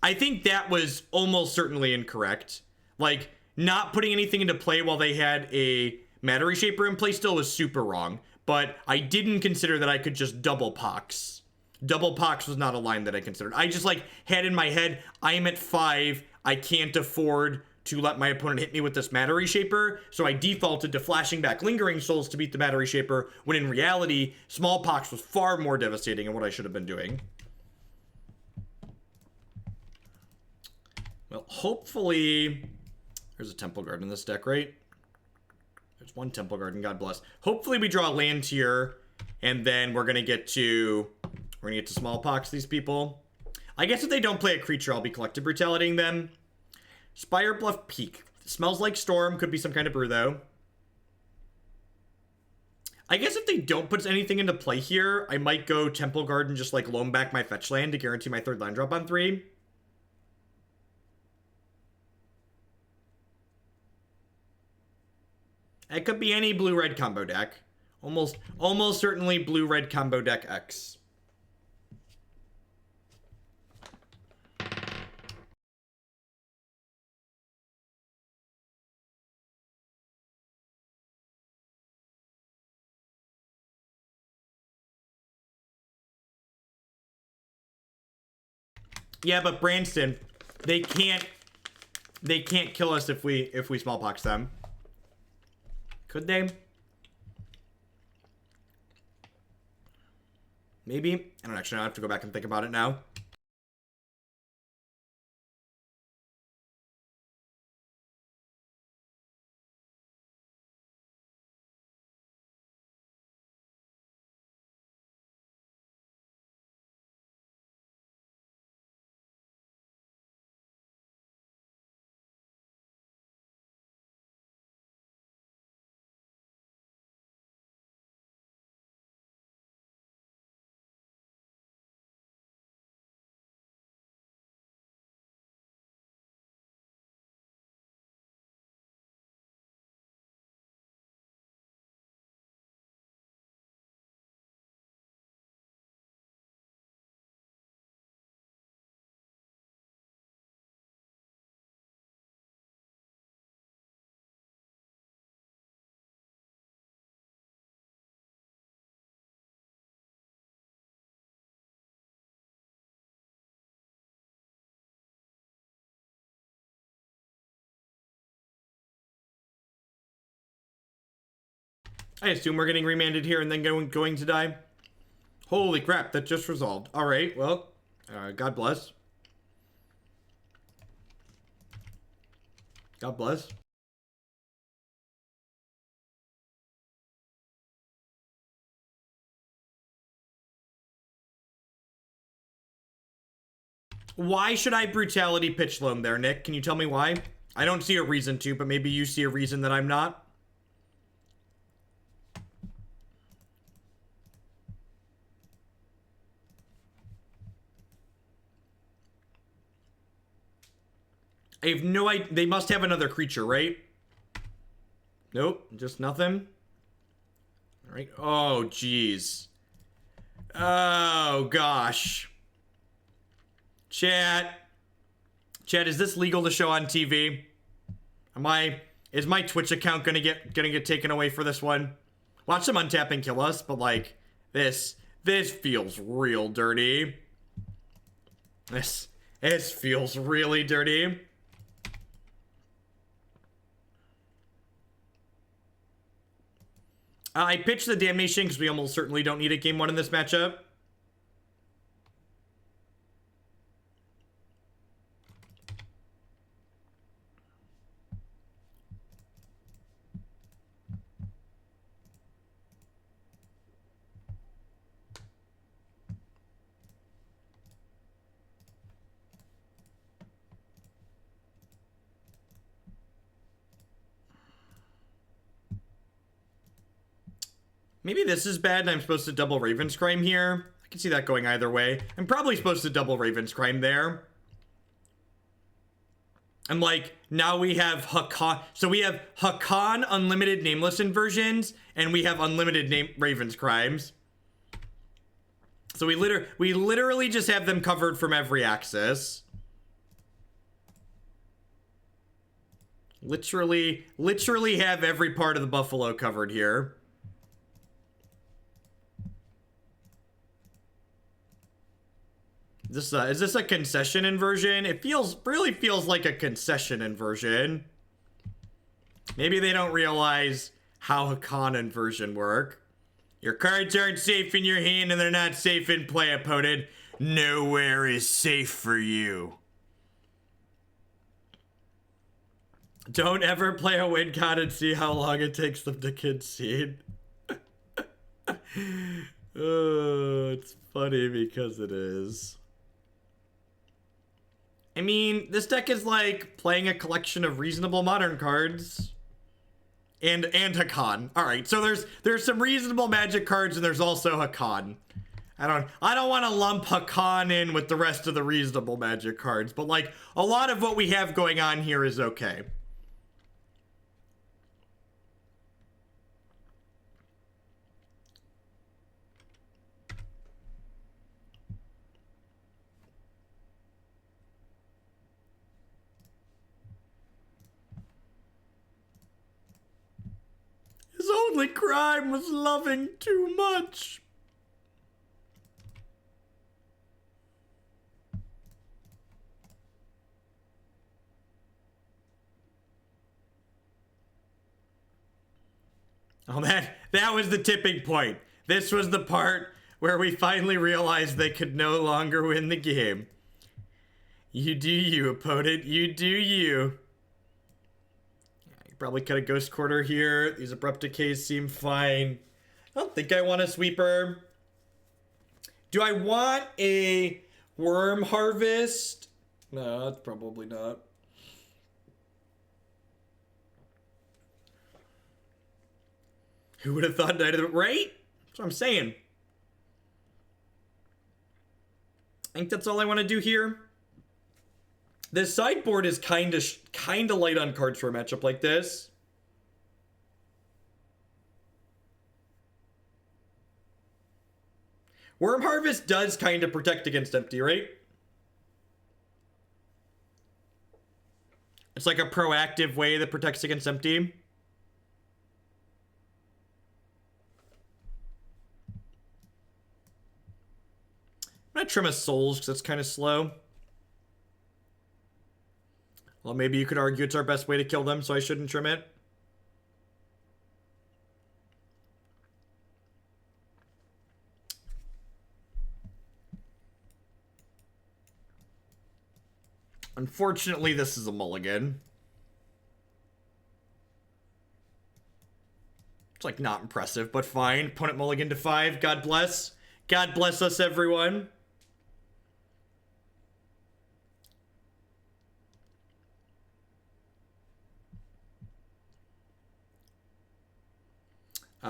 I think that was almost certainly incorrect. Like, not putting anything into play while they had a Matter Reshaper in play still was super wrong. But I didn't consider that I could just double Pox. Double Pox was not a line that I considered. I just, like, had in my head, I am at 5. I can't afford to let my opponent hit me with this Matter Reshaper. So I defaulted to flashing back Lingering Souls to beat the Matter Reshaper, when in reality, Smallpox was far more devastating than what I should have been doing. Well, hopefully, there's a Temple Guard in this deck, right? There's one Temple Guard, and God bless. Hopefully we draw a land here, and then we're gonna get to Smallpox these people. I guess if they don't play a creature, I'll be Collective Brutalitying them. Spire Bluff Peak. Smells like Storm, could be some kind of brew though. I guess if they don't put anything into play here, I might go Temple Guard and just like loam back my fetch land to guarantee my 3rd land drop on 3. It could be any blue-red combo deck. Almost certainly blue-red combo deck X. Yeah, but Branston, they can't kill us if we Smallpox them. Could they? Maybe? I don't actually know. I have to go back and think about it now. I assume we're getting remanded here and then going to die. Holy crap, that just resolved. Alright, well, God bless. God bless. Why should I Brutality pitch Loam there, Nick? Can you tell me why? I don't see a reason to, but maybe you see a reason that I'm not. I have no idea. They must have another creature, right? Nope, just nothing. All right. Oh, jeez. Oh, gosh. Chat, is this legal to show on TV? Is my Twitch account gonna get taken away for this one? Watch them untap and kill us, but like, this feels real dirty. This feels really dirty. I pitched the Damnation because we almost certainly don't need it game 1 in this matchup. Maybe this is bad and I'm supposed to double Ravenscrime here. I can see that going either way. I'm probably supposed to double Ravenscrime there. And like, now we have Haakon. So we have Haakon unlimited Nameless Inversions, and we have unlimited Ravenscrimes. So we literally just have them covered from every axis. Literally have every part of the buffalo covered here. Is this a concession inversion? It really feels like a concession inversion. Maybe they don't realize how Haakon inversion work. Your cards aren't safe in your hand and they're not safe in play, opponent. Nowhere is safe for you. Don't ever play a win con and see how long it takes them to concede. Oh, it's funny because it is. I mean, this deck is like playing a collection of reasonable modern cards. And Haakon. Alright, so there's some reasonable magic cards and there's also Haakon. I don't want to lump Haakon in with the rest of the reasonable magic cards, but like a lot of what we have going on here is okay. His only crime was loving too much. Oh, that was the tipping point. This was the part where we finally realized they could no longer win the game. You do you, opponent. You do you. You probably cut a Ghost Quarter here. These Abrupt Decays seem fine. I don't think I want a Sweeper. Do I want a Worm Harvest? No, that's probably not. Who would have thought Night of the... Right? That's what I'm saying. I think that's all I want to do here. This sideboard is kind of light on cards for a matchup like this. Worm Harvest does kind of protect against empty, right? It's like a proactive way that protects against empty. I'm gonna trim a Souls because that's kind of slow. Well, maybe you could argue it's our best way to kill them, so I shouldn't trim it. Unfortunately, this is a mulligan. It's like not impressive, but fine. Opponent mulligan to 5. God bless. God bless us, everyone.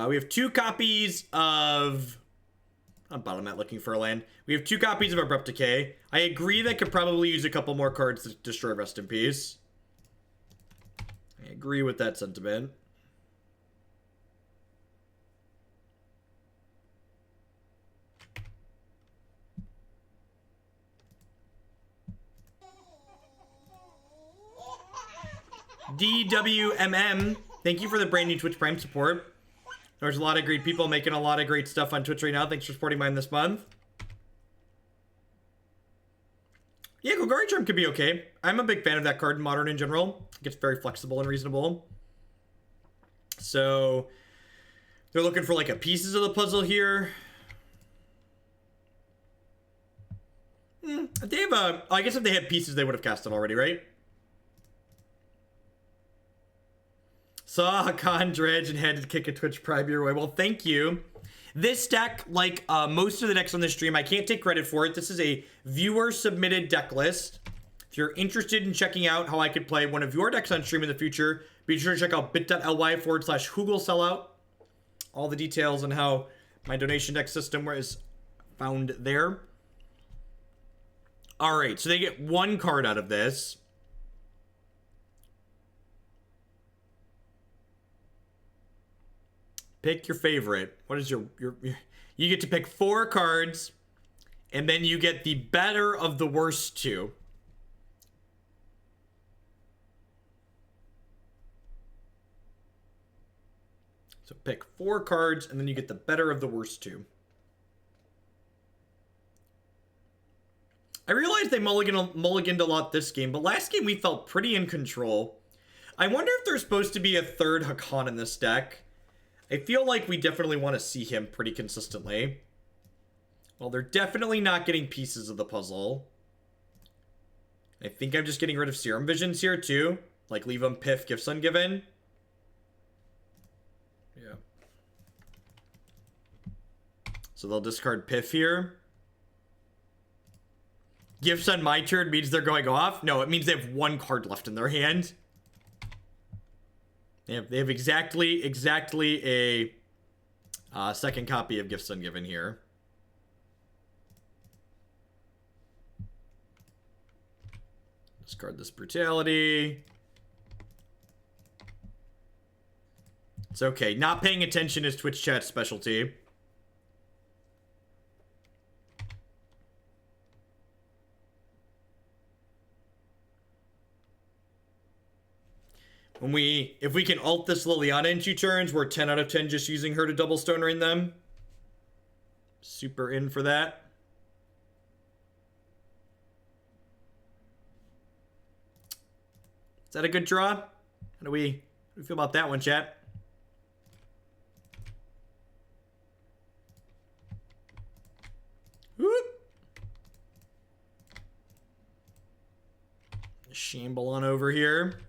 We have 2 copies of... I'm bottom mat looking for a land. We have 2 copies of Abrupt Decay. I agree that could probably use a couple more cards to destroy Rest in Peace. I agree with that sentiment. DWMM, thank you for the brand new Twitch Prime support. There's a lot of great people making a lot of great stuff on Twitch right now. Thanks for supporting mine this month. Yeah, Golgari Charm could be okay. I'm a big fan of that card in Modern in general. I think it's very flexible and reasonable. So, they're looking for like a pieces of the puzzle here. If they have a... I guess if they had pieces, they would have cast it already, right? Saw Haakon dredge and had to kick a Twitch Prime your way. Well, thank you. This deck, like most of the decks on this stream, I can't take credit for it. This is a viewer-submitted deck list. If you're interested in checking out how I could play one of your decks on stream in the future, be sure to check out bit.ly/HoogleSellout. All the details on how my donation deck system is found there. All right, so they get 1 card out of this. Pick your favorite. What is your you get to pick 4 cards, and then you get the better of the worst 2. So pick 4 cards, and then you get the better of the worst 2. I realized they mulliganed a lot this game, but last game we felt pretty in control. I wonder if there's supposed to be a 3rd Haakon in this deck. I feel like we definitely want to see him pretty consistently. Well, they're definitely not getting pieces of the puzzle. I think I'm just getting rid of Serum Visions here, too. Like, leave them Piff, Gifts Ungiven. Yeah. So they'll discard Piff here. Gifts on my turn means they're going off? No, it means they have 1 card left in their hand. They have exactly a second copy of Gifts Ungiven here. Discard this Brutality. It's okay. Not paying attention is Twitch chat's specialty. If we can ult this Liliana in 2 turns, we're 10 out of 10 just using her to double Stone Rain them. Super in for that. Is that a good draw? How do we feel about that one, chat? Shamble on over here.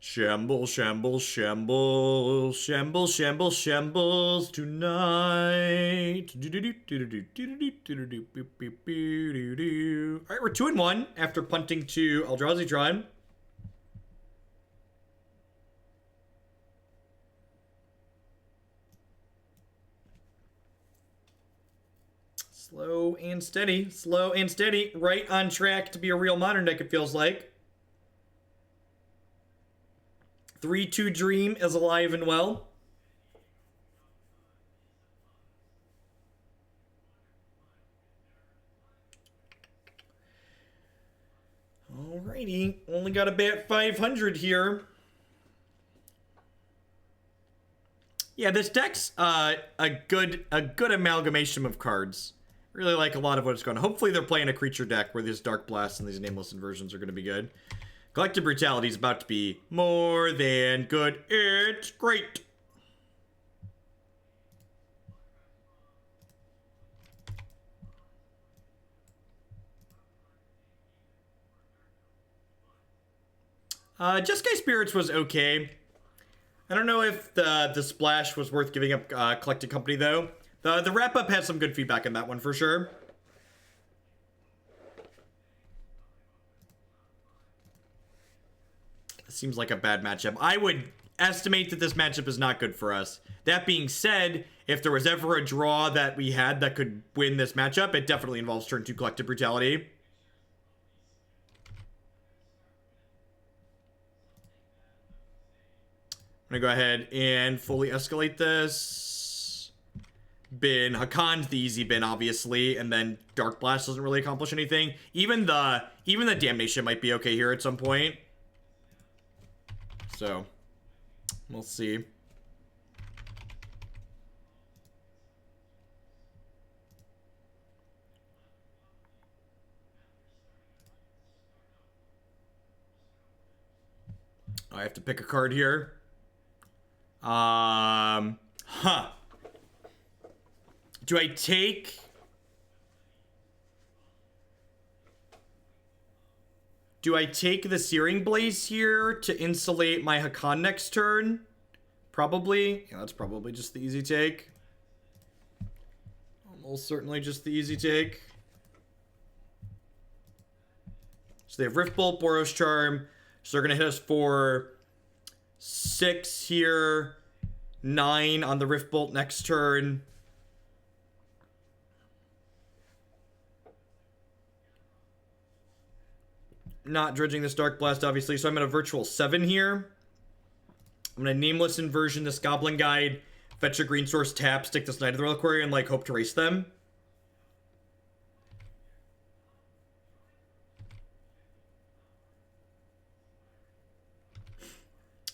Shamble, shamble, shamble, shamble, shamble, shambles tonight. Alright, we're 2-1 after punting to Eldrazi Tron. Slow and steady, slow and steady. Right on track to be a real modern deck, it feels like. 3-2 Dream is alive and well. Alrighty, only got about 500 here. Yeah, this deck's a good amalgamation of cards. Really like a lot of what's going on. Hopefully they're playing a creature deck where these Darkblast and these Nameless Inversions are going to be good. Collective Brutality is about to be more than good. It's great. Jeskai Spirits was okay. I don't know if the splash was worth giving up Collected Company, though. The wrap-up had some good feedback in that one, for sure. Seems like a bad matchup. I would estimate that this matchup is not good for us. That being said, if there was ever a draw that we had that could win this matchup, it definitely involves turn 2 Collective Brutality. I'm gonna go ahead and fully escalate this. Bin. Haakon's the easy bin, obviously, and then Darkblast doesn't really accomplish anything. Even the Damnation might be okay here at some point. So, we'll see. I have to pick a card here. Do I take... Do I take the Searing Blaze here to insulate my Haakon next turn? Probably. Yeah, that's probably just the easy take. Almost certainly just the easy take. So they have Rift Bolt, Boros Charm. So they're going to hit us for 6 here. 9 on the Rift Bolt next turn. Not dredging this Darkblast, obviously, so I'm at a virtual 7 here. I'm gonna Nameless Inversion this Goblin Guide, fetch a green source, tap, stick this Knight of the Reliquary, and, like, hope to race them.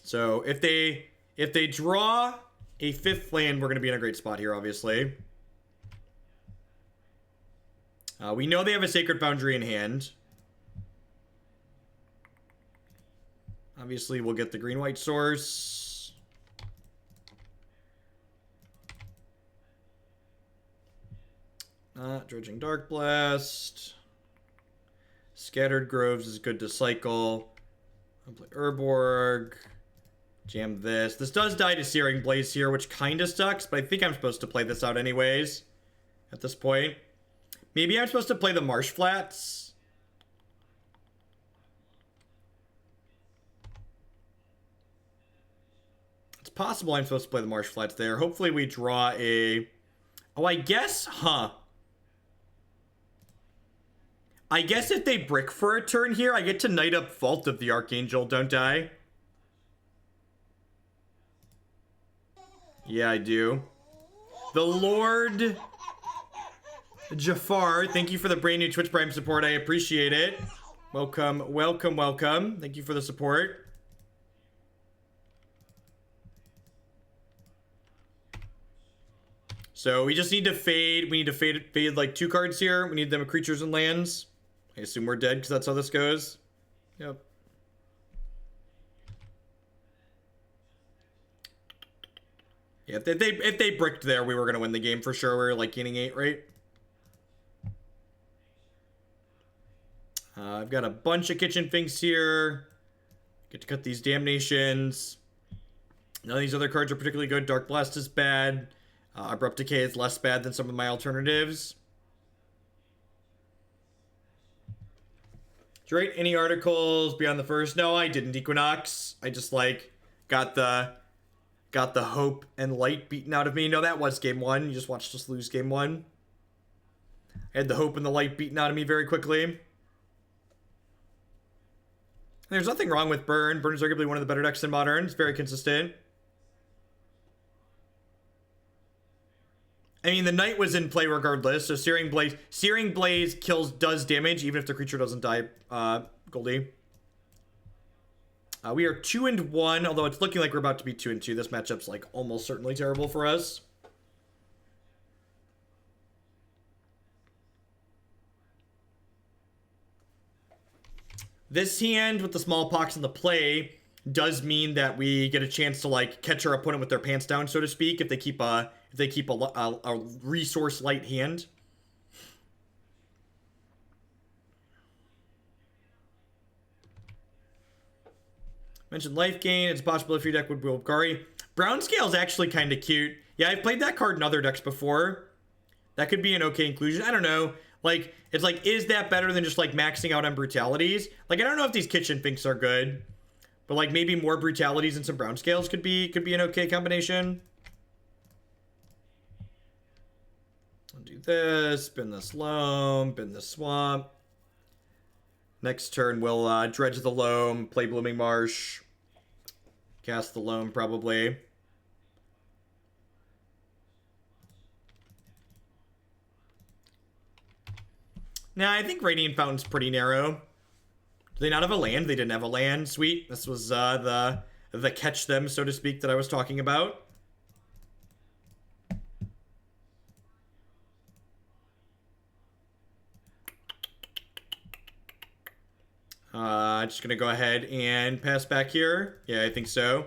So, if they draw a 5th land, we're gonna be in a great spot here, obviously. We know they have a Sacred Foundry in hand. Obviously, we'll get the green-white source. Dredging Darkblast. Scattered Groves is good to cycle. I'll play Urborg. Jam this. This does die to Searing Blaze here, which kind of sucks, but I think I'm supposed to play this out anyways. At this point. Maybe I'm supposed to play the Marsh Flats. Possible I'm supposed to play the Marsh Flats there. Hopefully we draw a... Oh, I guess... I guess if they brick for a turn here, I get to Knight up Vault of the Archangel, don't I? Yeah, I do. The Lord... Jafar, thank you for the brand new Twitch Prime support. I appreciate it. Welcome, welcome, welcome. Thank you for the support. So we just need to fade. We need to fade like 2 cards here. We need them creatures and lands. I assume we're dead because that's how this goes. Yep. Yeah, if they bricked there, we were gonna win the game for sure. We were like gaining 8, right? I've got a bunch of Kitchen Finks here. Get to cut these Damnations. None of these other cards are particularly good. Darkblast is bad. Abrupt Decay is less bad than some of my alternatives. Did you write any articles beyond the first? No, I didn't, Equinox. I just, like, got the hope and light beaten out of me. No, that was game one. You just watched us lose game one. I had the hope and the light beaten out of me very quickly. There's nothing wrong with Burn. Burn is arguably one of the better decks in Modern. It's very consistent. I mean, the Knight was in play regardless, so Searing Blaze does damage, even if the creature doesn't die, Goldie. We are 2-1, although it's looking like we're about to be 2-2. This matchup's, like, almost certainly terrible for us. This hand, with the Smallpox in the play, does mean that we get a chance to, like, catch our opponent with their pants down, so to speak, if they keep a resource light hand. Mentioned life gain. It's possible if your deck would Reliquary. Brown Scale is actually kind of cute. Yeah, I've played that card in other decks before. That could be an okay inclusion. I don't know. Like, it's like, is that better than just, like, maxing out on brutalities? Like, I don't know if these Kitchen Finks are good, but, like, maybe more brutalities and some brown scales could be an okay combination. I'll do this, spin this Loam, spin this Swamp. Next turn, we'll dredge the Loam, play Blooming Marsh, cast the Loam probably. Nah, I think Radiant Fountain's pretty narrow. Do they not have a land? They didn't have a land. Sweet. This was the catch them, so to speak, that I was talking about. Just gonna go ahead and pass back here. Yeah, I think so.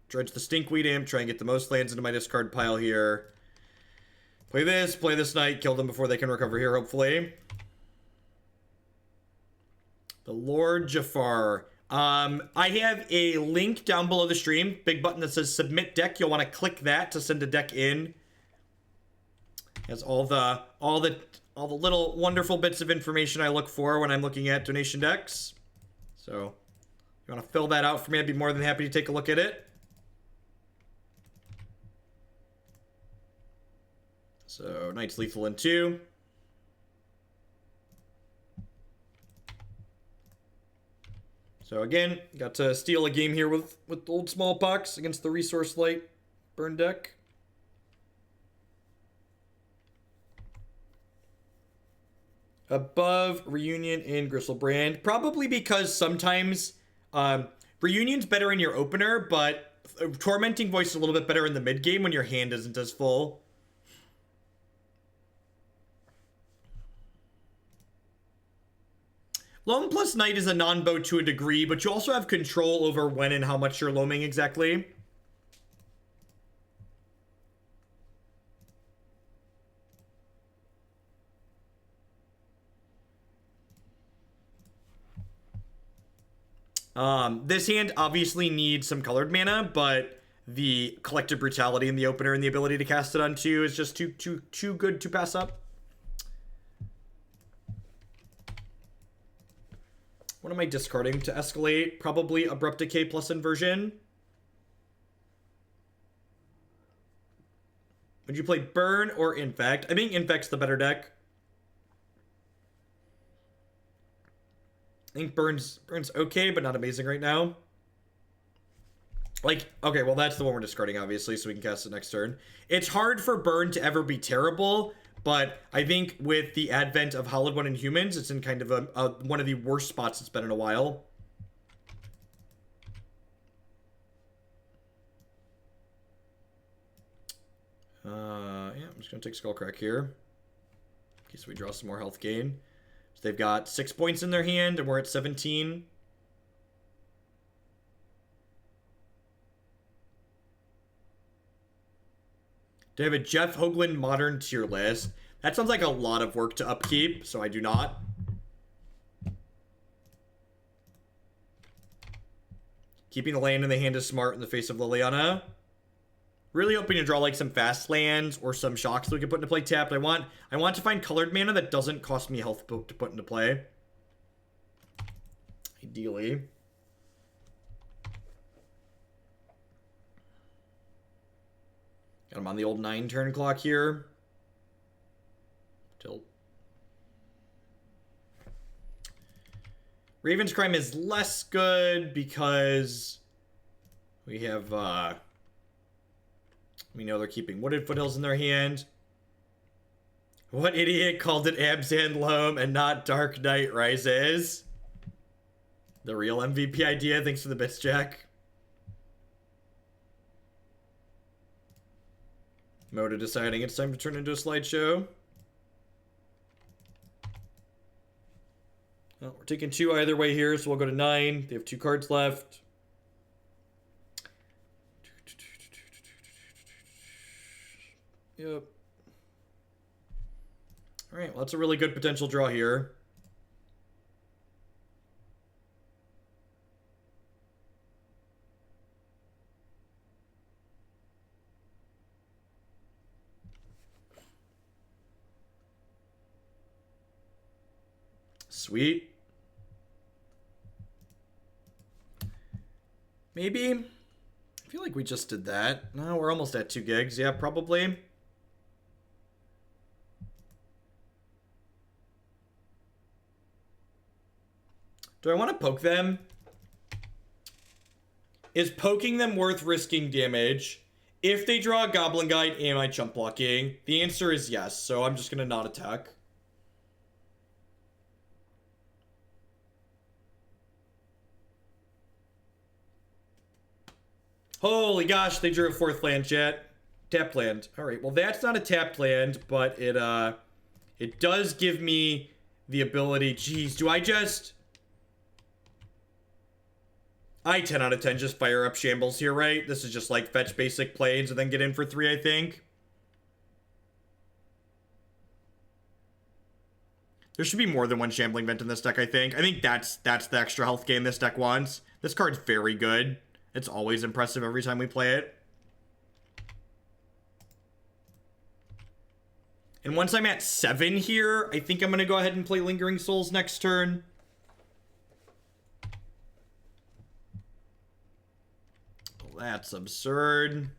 Dredge the Stinkweed Imp, try and get the most lands into my discard pile here. Play this Knight, kill them before they can recover here, hopefully. The Lord Jafar. I have a link down below the stream, big button that says submit deck. You'll want to click that to send a deck in. It has all the little wonderful bits of information I look for when I'm looking at donation decks. So, if you want to fill that out for me, I'd be more than happy to take a look at it. So, Knight's lethal in 2. So again, got to steal a game here with old Smallpox against the Resource Light burn deck. Above Reunion and Gristlebrand. Probably because sometimes Reunion's better in your opener, but Tormenting Voice is a little bit better in the mid game when your hand isn't as full. Loam plus Knight is a non-bow to a degree, but you also have control over when and how much you're loaming exactly. This hand obviously needs some colored mana, but the Collective Brutality in the opener and the ability to cast it on 2 is just too good to pass up. What am I discarding to escalate? Probably Abrupt Decay plus Inversion. Would you play Burn or Infect? I think Infect's the better deck. I think Burn's okay, but not amazing right now. Like, okay, well, that's the one we're discarding, obviously, so we can cast it next turn. It's hard for Burn to ever be terrible, but I think with the advent of Hallowed One in humans, it's in kind of one of the worst spots it's been in a while. Yeah, I'm just going to take Skullcrack here. In case we draw some more health gain. So they've got 6 points in their hand, and we're at 17. Do I have a Jeff Hoagland Modern tier list? That sounds like a lot of work to upkeep, so I do not. Keeping the land in the hand is smart in the face of Liliana. Really hoping to draw like some fast lands or some shocks that we can put into play tapped. I want to find colored mana that doesn't cost me health to put into play. Ideally. Got him on the old 9 turn clock here. Tilt. Raven's Crime is less good because we have, we know they're keeping Wooded Foothills in their hand. What idiot called it Abzan Loam and not Dark Knight Rises? The real MVP idea, thanks for the bits, Jack. Moda deciding it's time to turn into a slideshow. Well, we're taking 2 either way here, so we'll go to 9. They have 2 cards left. Yep. Alright, well, that's a really good potential draw here. Sweet. Maybe. I feel like we just did that. No, we're almost at 2 gigs. Yeah, probably. Do I want to poke them? Is poking them worth risking damage? If they draw a Goblin Guide, am I chump blocking? The answer is yes, so I'm just going to not attack. Holy gosh, they drew a 4th land, chat. Tapped land. Alright, well that's not a tapped land, but it does give me the ability. Jeez, do I just... I 10 out of 10 just fire up Shambles here, right? This is just like fetch basic planes and then get in for 3, I think. There should be more than one Shambling Vent in this deck, I think. I think that's the extra health gain this deck wants. This card's very good. It's always impressive every time we play it. And once I'm at 7 here, I think I'm going to go ahead and play Lingering Souls next turn. Well, that's absurd.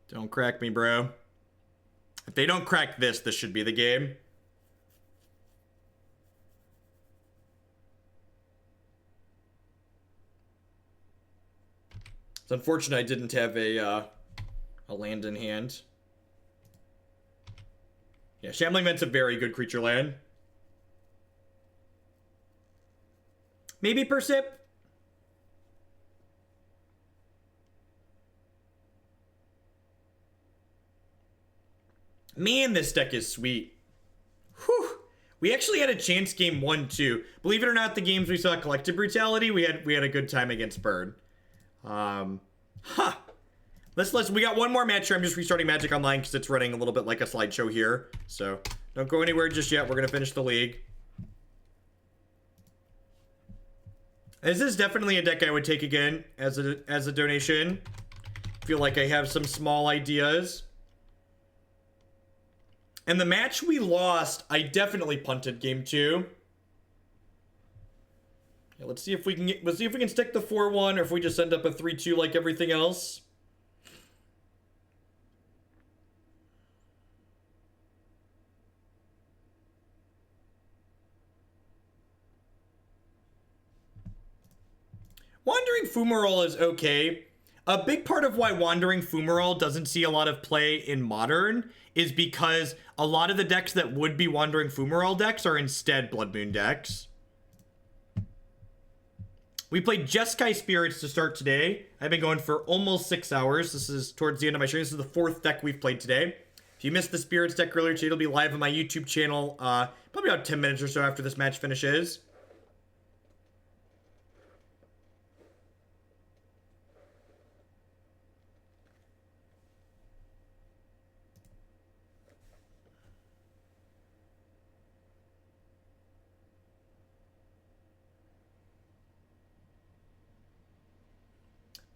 Don't crack me, bro. If they don't crack this, this should be the game. It's unfortunate I didn't have a land in hand. Yeah, Shambling Vent's a very good creature land. Maybe Persip? Man, this deck is sweet. Whew. We actually had a chance game 1, too. Believe it or not, the games we saw Collective Brutality, we had a good time against Bird. We got one more match here. I'm just restarting Magic Online because it's running a little bit like a slideshow here. So don't go anywhere just yet. We're gonna finish the league. This is definitely a deck I would take again as a donation. Feel like I have some small ideas. And the match we lost, I definitely punted game 2. Yeah, let's see if we can stick the 4-1 or if we just end up a 3-2 like everything else. Wandering Fumarole is okay. A big part of why Wandering Fumarole doesn't see a lot of play in Modern is because a lot of the decks that would be Wandering Fumarole decks are instead Blood Moon decks. We played Jeskai Spirits to start today. I've been going for almost 6 hours. This is towards the end of my stream. This is the 4th deck we've played today. If you missed the Spirits deck earlier today, it'll be live on my YouTube channel probably about 10 minutes or so after this match finishes.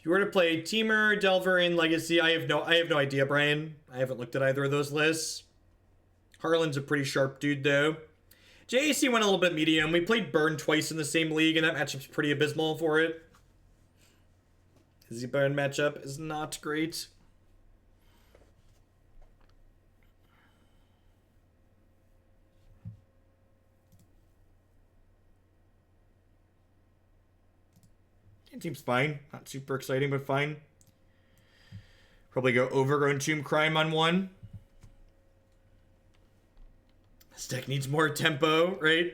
If you were to play Teamer, Delver, and Legacy, I have no idea, Brian. I haven't looked at either of those lists. Harlan's a pretty sharp dude, though. JAC went a little bit medium. We played Burn twice in the same league, and that matchup's pretty abysmal for it. The Burn matchup is not great. Team's fine. Not super exciting, but fine. Probably go Overgrown Tomb Crime on one. This deck needs more tempo, right?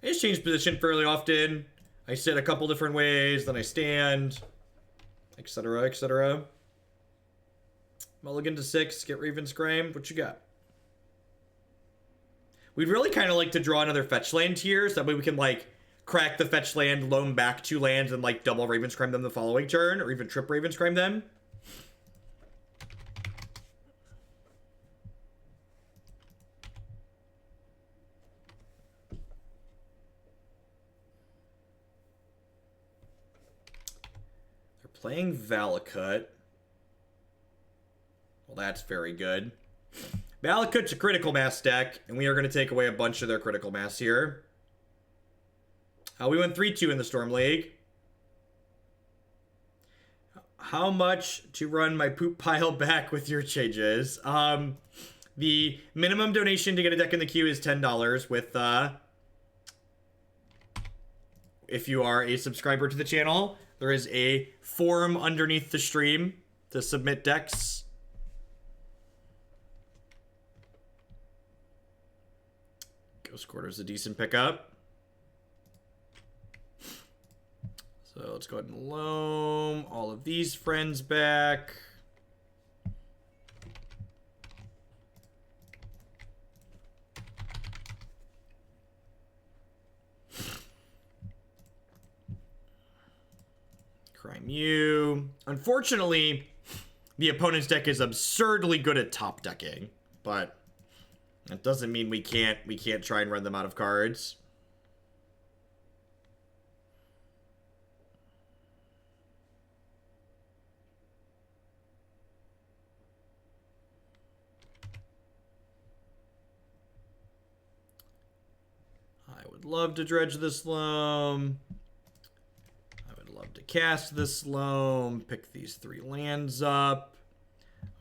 I just change position fairly often. I sit a couple different ways, then I stand, etc., etc. Mulligan to 6, get Ravenscrim. What you got? We'd really kind of like to draw another fetch land here, so that way we can, like, crack the fetch land, loam back 2 lands, and, like, double Ravenscrim them the following turn, or even trip Ravenscrim them. They're playing Valakut. Well, that's very good. Valakut's a critical mass deck, and we are going to take away a bunch of their critical mass here. We went 3-2 in the Storm League. How much to run my poop pile back with your changes? The minimum donation to get a deck in the queue is $10 with, if you are a subscriber to the channel. There is a forum underneath the stream to submit decks. Ghost Quarter's a decent pickup. So let's go ahead and loam all of these friends back. Crime you. Unfortunately, the opponent's deck is absurdly good at top decking, but that doesn't mean we can't try and run them out of cards. I would love to dredge this loam. I would love to cast this loam. Pick these 3 lands up.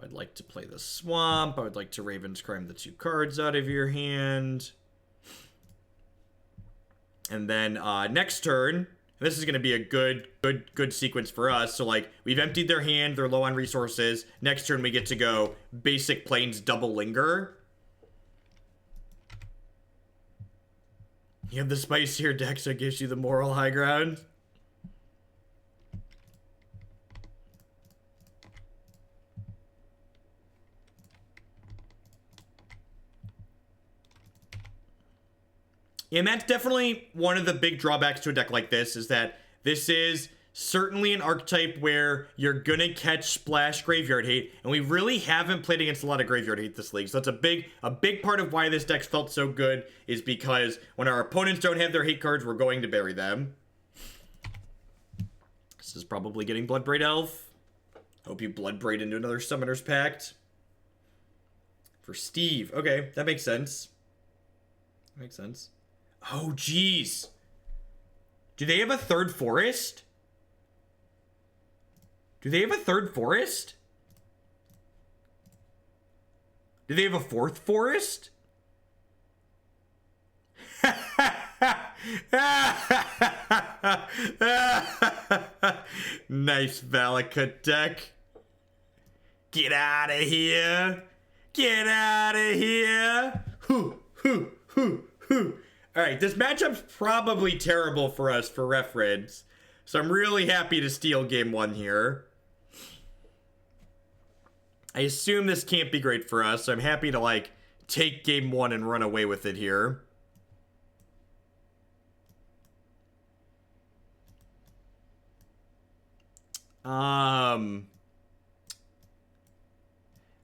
I'd like to play the swamp. I would like to Ravenscrim the 2 cards out of your hand. And then next turn, this is going to be a good sequence for us. So, like, we've emptied their hand. They're low on resources. Next turn, we get to go basic plains double linger. You have the spicier deck, so it gives you the moral high ground. And that's definitely one of the big drawbacks to a deck like this, is that this is certainly an archetype where you're gonna catch splash graveyard hate, and we really haven't played against a lot of graveyard hate this league. So that's a big part of why this deck felt so good, is because when our opponents don't have their hate cards, we're going to bury them. This is probably getting Bloodbraid Elf. Hope you Bloodbraid into another Summoner's Pact. For Steve. Okay, that makes sense. Makes sense. Oh, jeez. Do they have a third forest? Do they have a third forest? Do they have a 4th forest? Nice Valakut deck. Get out of here. Get out of here. Hoo, hoo, hoo, hoo. Alright, this matchup's probably terrible for us for reference. So I'm really happy to steal game 1 here. I assume this can't be great for us, so I'm happy to, like, take game 1 and run away with it here.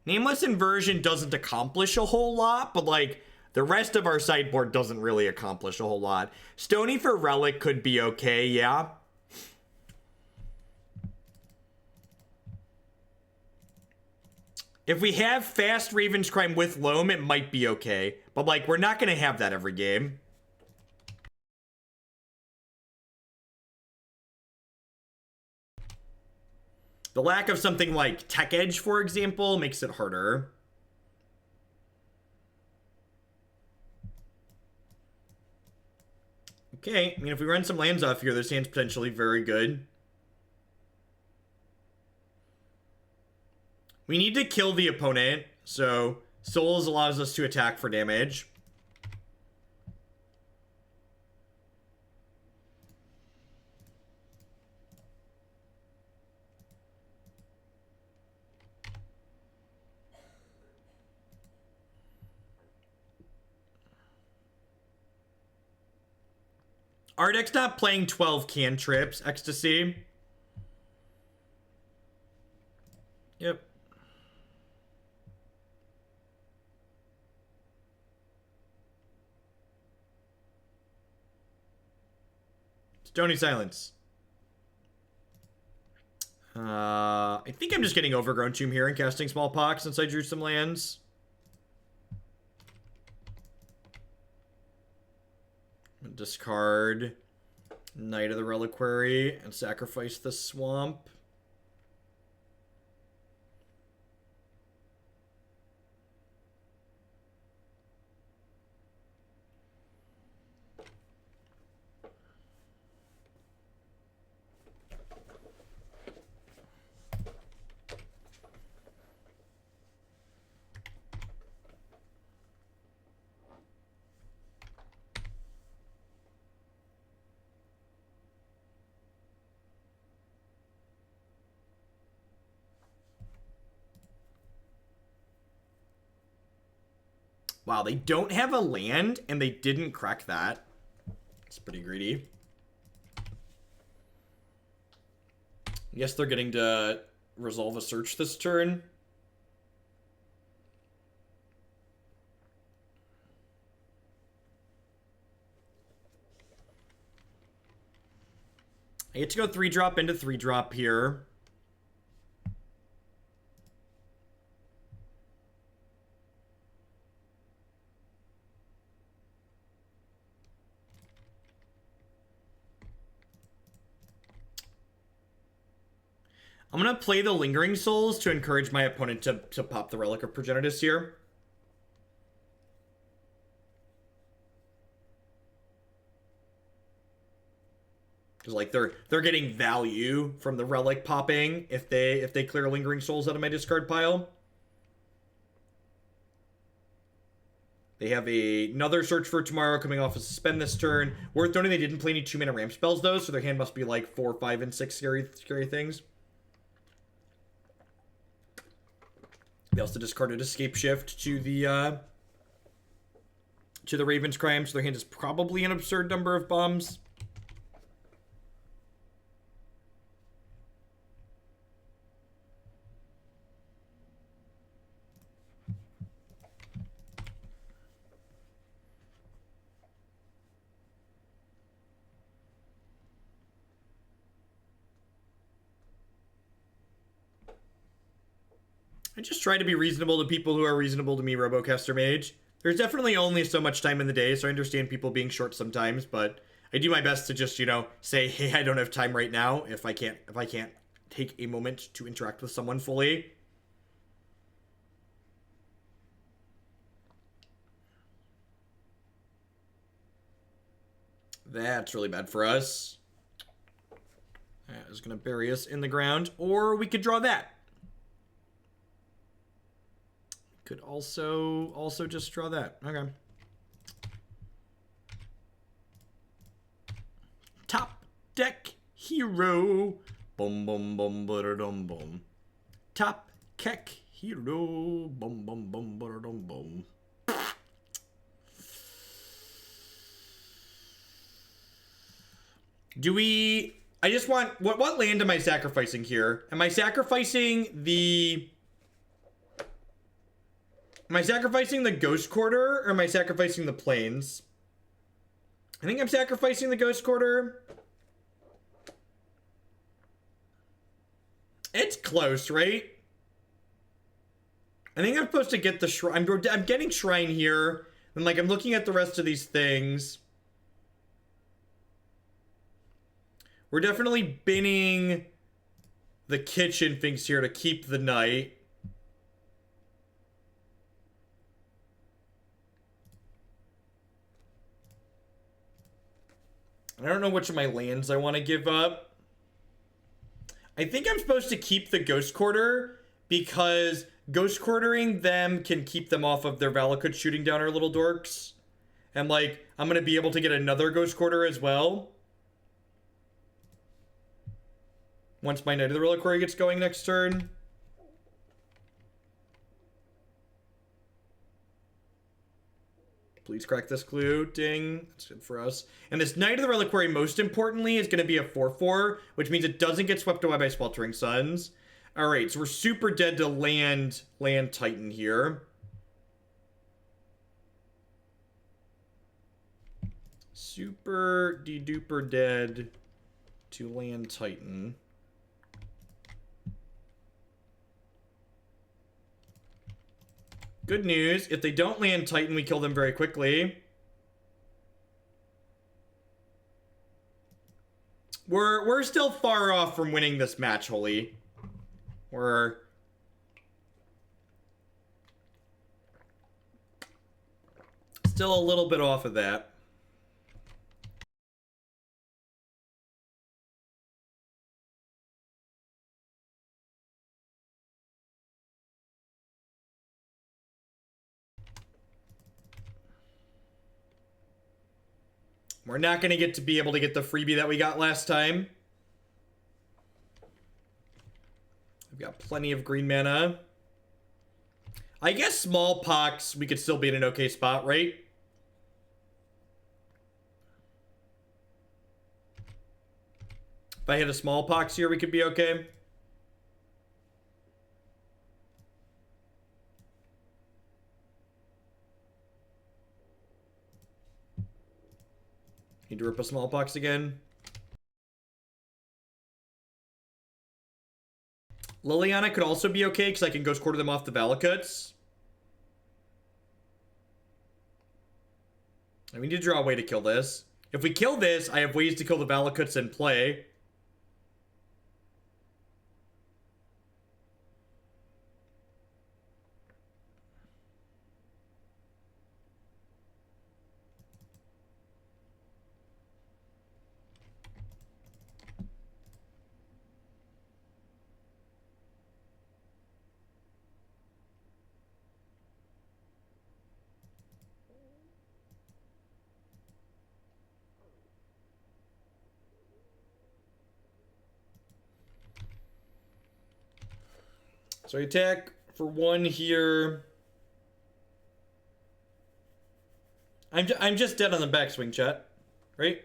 Nameless Inversion doesn't accomplish a whole lot, but like the rest of our sideboard doesn't really accomplish a whole lot. Stony for Relic could be okay, yeah. If we have fast Raven's Crime with Loam, it might be okay. But, like, we're not going to have that every game. The lack of something like Tech Edge, for example, makes it harder. Okay, I mean, if we run some lands off here, this hand's potentially very good. We need to kill the opponent, so Souls allows us to attack for damage. Our deck's not playing 12 cantrips, Ecstasy. Yep. Stony Silence. I think I'm just getting Overgrown Tomb here and casting Smallpox since I drew some lands. Discard Knight of the Reliquary and sacrifice the Swamp. Wow, they don't have a land, and they didn't crack that. It's pretty greedy. I guess they're getting to resolve a search this turn. I get to go 3-drop into 3-drop here. I'm going to play the Lingering Souls to encourage my opponent to pop the Relic of Progenitus here. Because, like, they're getting value from the Relic popping if they clear Lingering Souls out of my discard pile. They have another Search for Tomorrow coming off a Suspend this turn. Worth noting they didn't play any 2-mana ramp spells, though, so their hand must be, like, 4, 5, and 6 scary things. They also discarded Escape Shift to the Raven's Crime, so their hand is probably an absurd number of bombs. I just try to be reasonable to people who are reasonable to me, Robocaster Mage. There's definitely only so much time in the day, so I understand people being short sometimes, but I do my best to just, you know, say, hey, I don't have time right now if I can't take a moment to interact with someone fully. That's really bad for us. That is going to bury us in the ground, or we could draw that. Could also just draw that. Okay. Top deck hero. Boom boom boom dum boom. Top deck hero. Boom boom boom dum boom. Do we? I just want what land am I sacrificing here? Am I sacrificing the Am I sacrificing the Ghost Quarter or am I sacrificing the Plains? I think I'm sacrificing the Ghost Quarter. It's close, right? I think I'm supposed to get the Shrine. I'm getting Shrine here. And like, I'm looking at the rest of these things. We're definitely binning the Kitchen Finks here to keep the night. I don't know which of my lands I want to give up. I think I'm supposed to keep the Ghost Quarter because Ghost Quartering them can keep them off of their Valakut shooting down our little dorks. And like, I'm going to be able to get another Ghost Quarter as well. Once my Knight of the Reliquary gets going next turn. Please crack this clue. Ding. That's good for us. And this Knight of the Reliquary, most importantly, is going to be a 4/4, which means it doesn't get swept away by Sweltering Suns. Alright, so we're super dead to land Titan here. Super de-duper dead to land Titan. Good news, if they don't land Titan, we kill them very quickly. We're still far off from winning this match, Holy. We're still a little bit off of that. We're not going to be able to get the freebie that we got last time. We've got plenty of green mana. I guess Smallpox, we could still be in an okay spot, right? If I hit a Smallpox here, we could be okay. Need to rip a Smallpox again. Liliana could also be okay because I can Ghost Quarter them off the Valakuts. And we need to draw a way to kill this. If we kill this, I have ways to kill the Valakuts in play. So I attack for 1 here. I'm just dead on the backswing, chat. Right?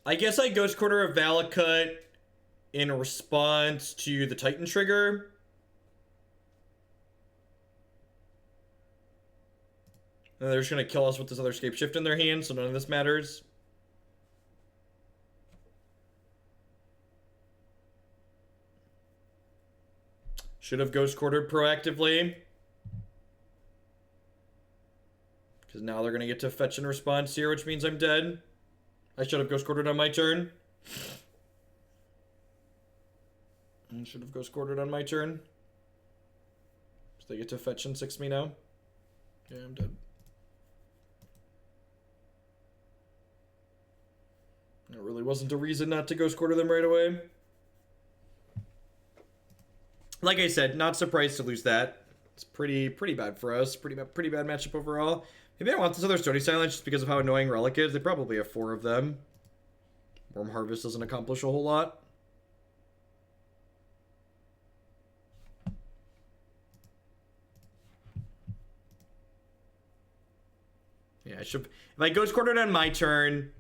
I guess I Ghost Quarter a Valakut in response to the Titan trigger. And they're just going to kill us with this other Scape Shift in their hand, so none of this matters. Should have Ghost Quartered proactively. Because now they're going to get to fetch in response here, which means I'm dead. I should have Ghost Quartered on my turn. I should have Ghost Quartered on my turn. So they get to fetch and 6 me now. Yeah, I'm dead. There really wasn't a reason not to Ghost Quarter them right away. Like I said, not surprised to lose that. It's pretty bad for us. Pretty bad matchup overall. Maybe I want this other Stony Silence just because of how annoying Relic is. They probably have 4 of them. Worm Harvest doesn't accomplish a whole lot. If I Ghost Quartered on my turn,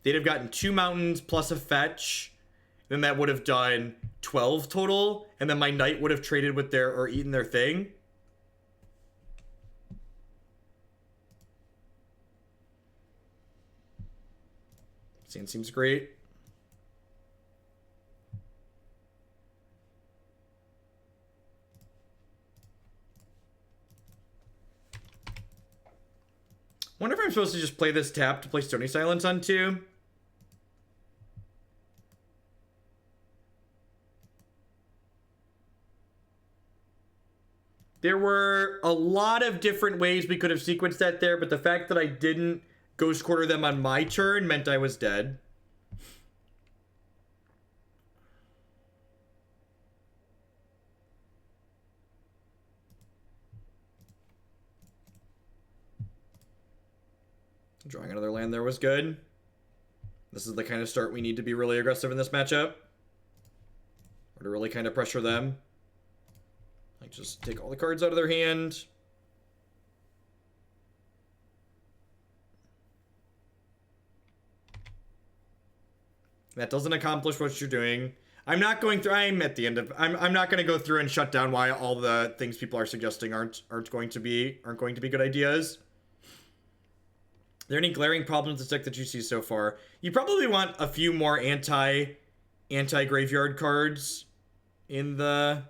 they'd have gotten 2 mountains plus a fetch. Then that would have done 12 total. And then my knight would have traded with their, or eaten their thing. Seems great. Wonder if I'm supposed to just play this tap to play Stony Silence on 2. There were a lot of different ways we could have sequenced that there, but the fact that I didn't Ghost Quarter them on my turn meant I was dead. Drawing another land there was good. This is the kind of start we need to be really aggressive in this matchup. Or to really kind of pressure them. Like, just take all the cards out of their hand. That doesn't accomplish what you're doing. I'm not going through. I'm at the end of. I'm not going to go through and shut down why all the things people are suggesting aren't going to be good ideas. Are there any glaring problems with the deck that you see so far? You probably want a few more anti-graveyard cards in the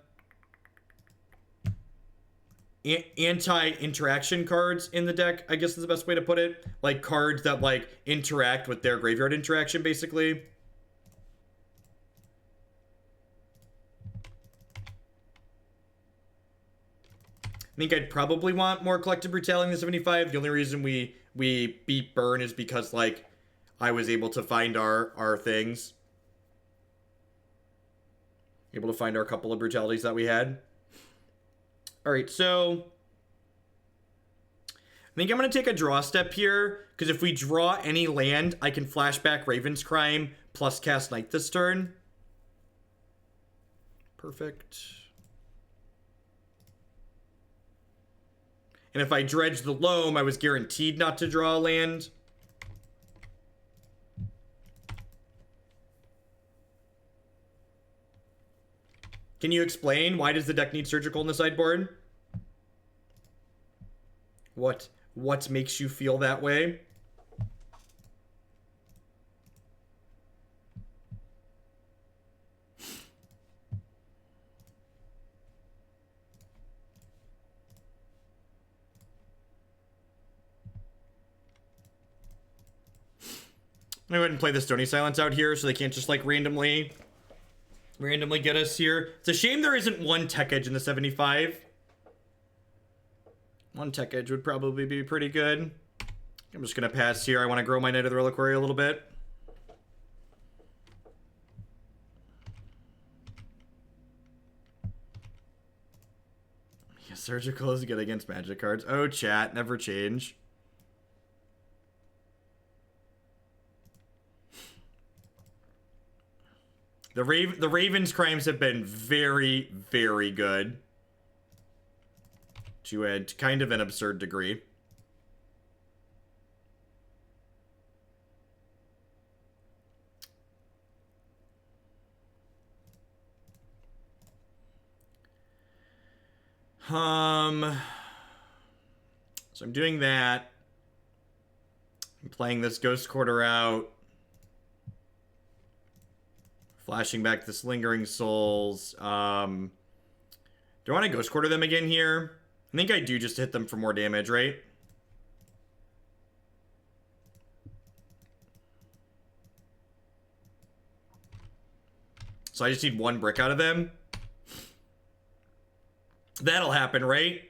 anti-interaction cards in the deck, I guess is the best way to put it. Like cards that like interact with their graveyard interaction, basically. I think I'd probably want more Collective Brutality in the 75. The only reason we beat Burn is because, like, I was able to find our things. Able to find our couple of brutalities that we had. Alright, so I think I'm going to take a draw step here, because if we draw any land, I can flashback Raven's Crime plus cast Knight this turn. Perfect. And if I dredge the Loam, I was guaranteed not to draw a land. Can you explain why does the deck need Surgical in the sideboard? What makes you feel that way? I'm going to go ahead and play the Stony Silence out here so they can't just like randomly get us here. It's a shame there isn't one tech edge in the 75. One tech edge would probably be pretty good. I'm just going to pass here. I want to grow my Knight of the Reliquary a little bit. Yeah, Surgical is good against magic cards. Oh, chat, never change. The Raven's Crimes have been very, very good. To a kind of an absurd degree. So I'm doing that. I'm playing this Ghost Quarter out. Flashing back this Lingering Souls. Do I want to Ghost Quarter them again here? I think I do, just to hit them for more damage, right? So I just need one brick out of them. That'll happen, right?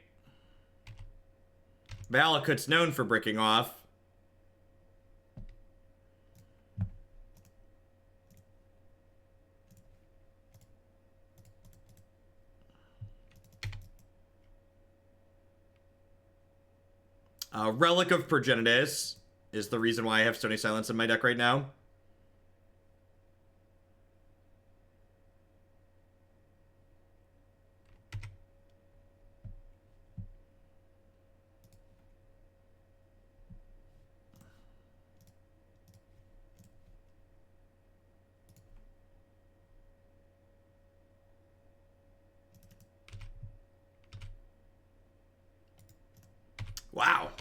Valakut's known for bricking off. Relic of Progenitus is the reason why I have Stony Silence in my deck right now.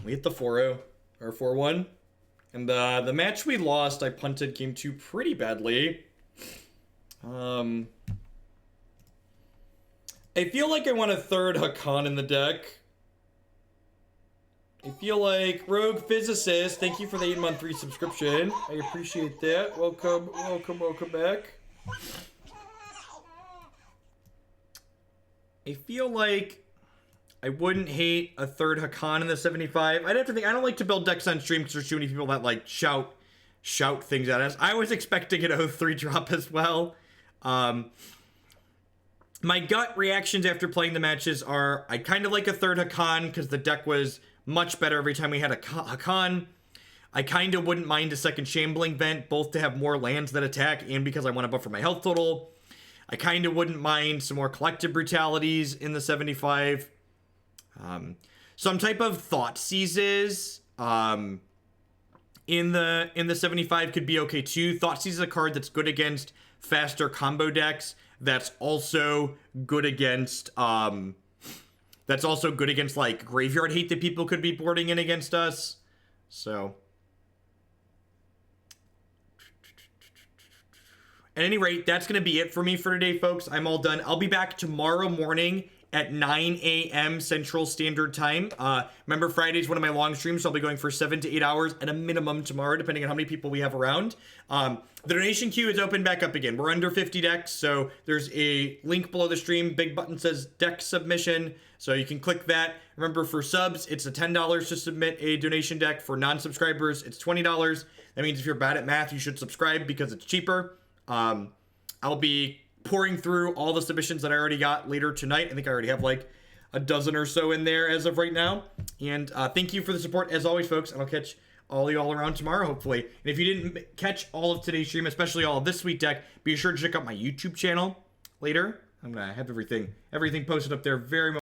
We hit the 4-0, or 4-1. And the match we lost, I punted game 2 pretty badly. I feel like I want a third Haakon in the deck. I feel like Rogue Physicist, thank you for the 8-month resubscription. I appreciate that. Welcome back. I feel like I wouldn't hate a third Haakon in the 75. I'd have to think, I don't like to build decks on stream because there's too many people that like shout things at us. I was expecting an 0-3 drop as well. My gut reactions after playing the matches are, I kind of like a third Haakon because the deck was much better every time we had a Haakon. I kind of wouldn't mind a second Shambling Vent, both to have more lands that attack and because I want to buffer my health total. I kind of wouldn't mind some more Collective Brutalities in the 75. Some type of Thought Seizes in the 75 could be okay too. Thought Seize is a card that's good against faster combo decks. That's also good against like Graveyard Hate that people could be boarding in against us. So at any rate, that's going to be it for me for today, folks. I'm all done. I'll be back tomorrow morning at 9 a.m. Central Standard Time. Remember, Friday's one of my long streams, so I'll be going for 7 to 8 hours at a minimum tomorrow, depending on how many people we have around. The donation queue is open back up again. We're under 50 decks, so there's a link below the stream. Big button says deck submission, so you can click that. Remember, for subs, it's a $10 to submit a donation deck. For non-subscribers, it's $20. That means if you're bad at math, you should subscribe because it's cheaper. I'll be pouring through all the submissions that I already got later tonight. I think I already have like a dozen or so in there as of right now. And thank you for the support as always, folks. And I'll catch all you all around tomorrow, hopefully. And if you didn't catch all of today's stream, especially all of this sweet deck, be sure to check out my YouTube channel later. I'm gonna have everything posted up there very much.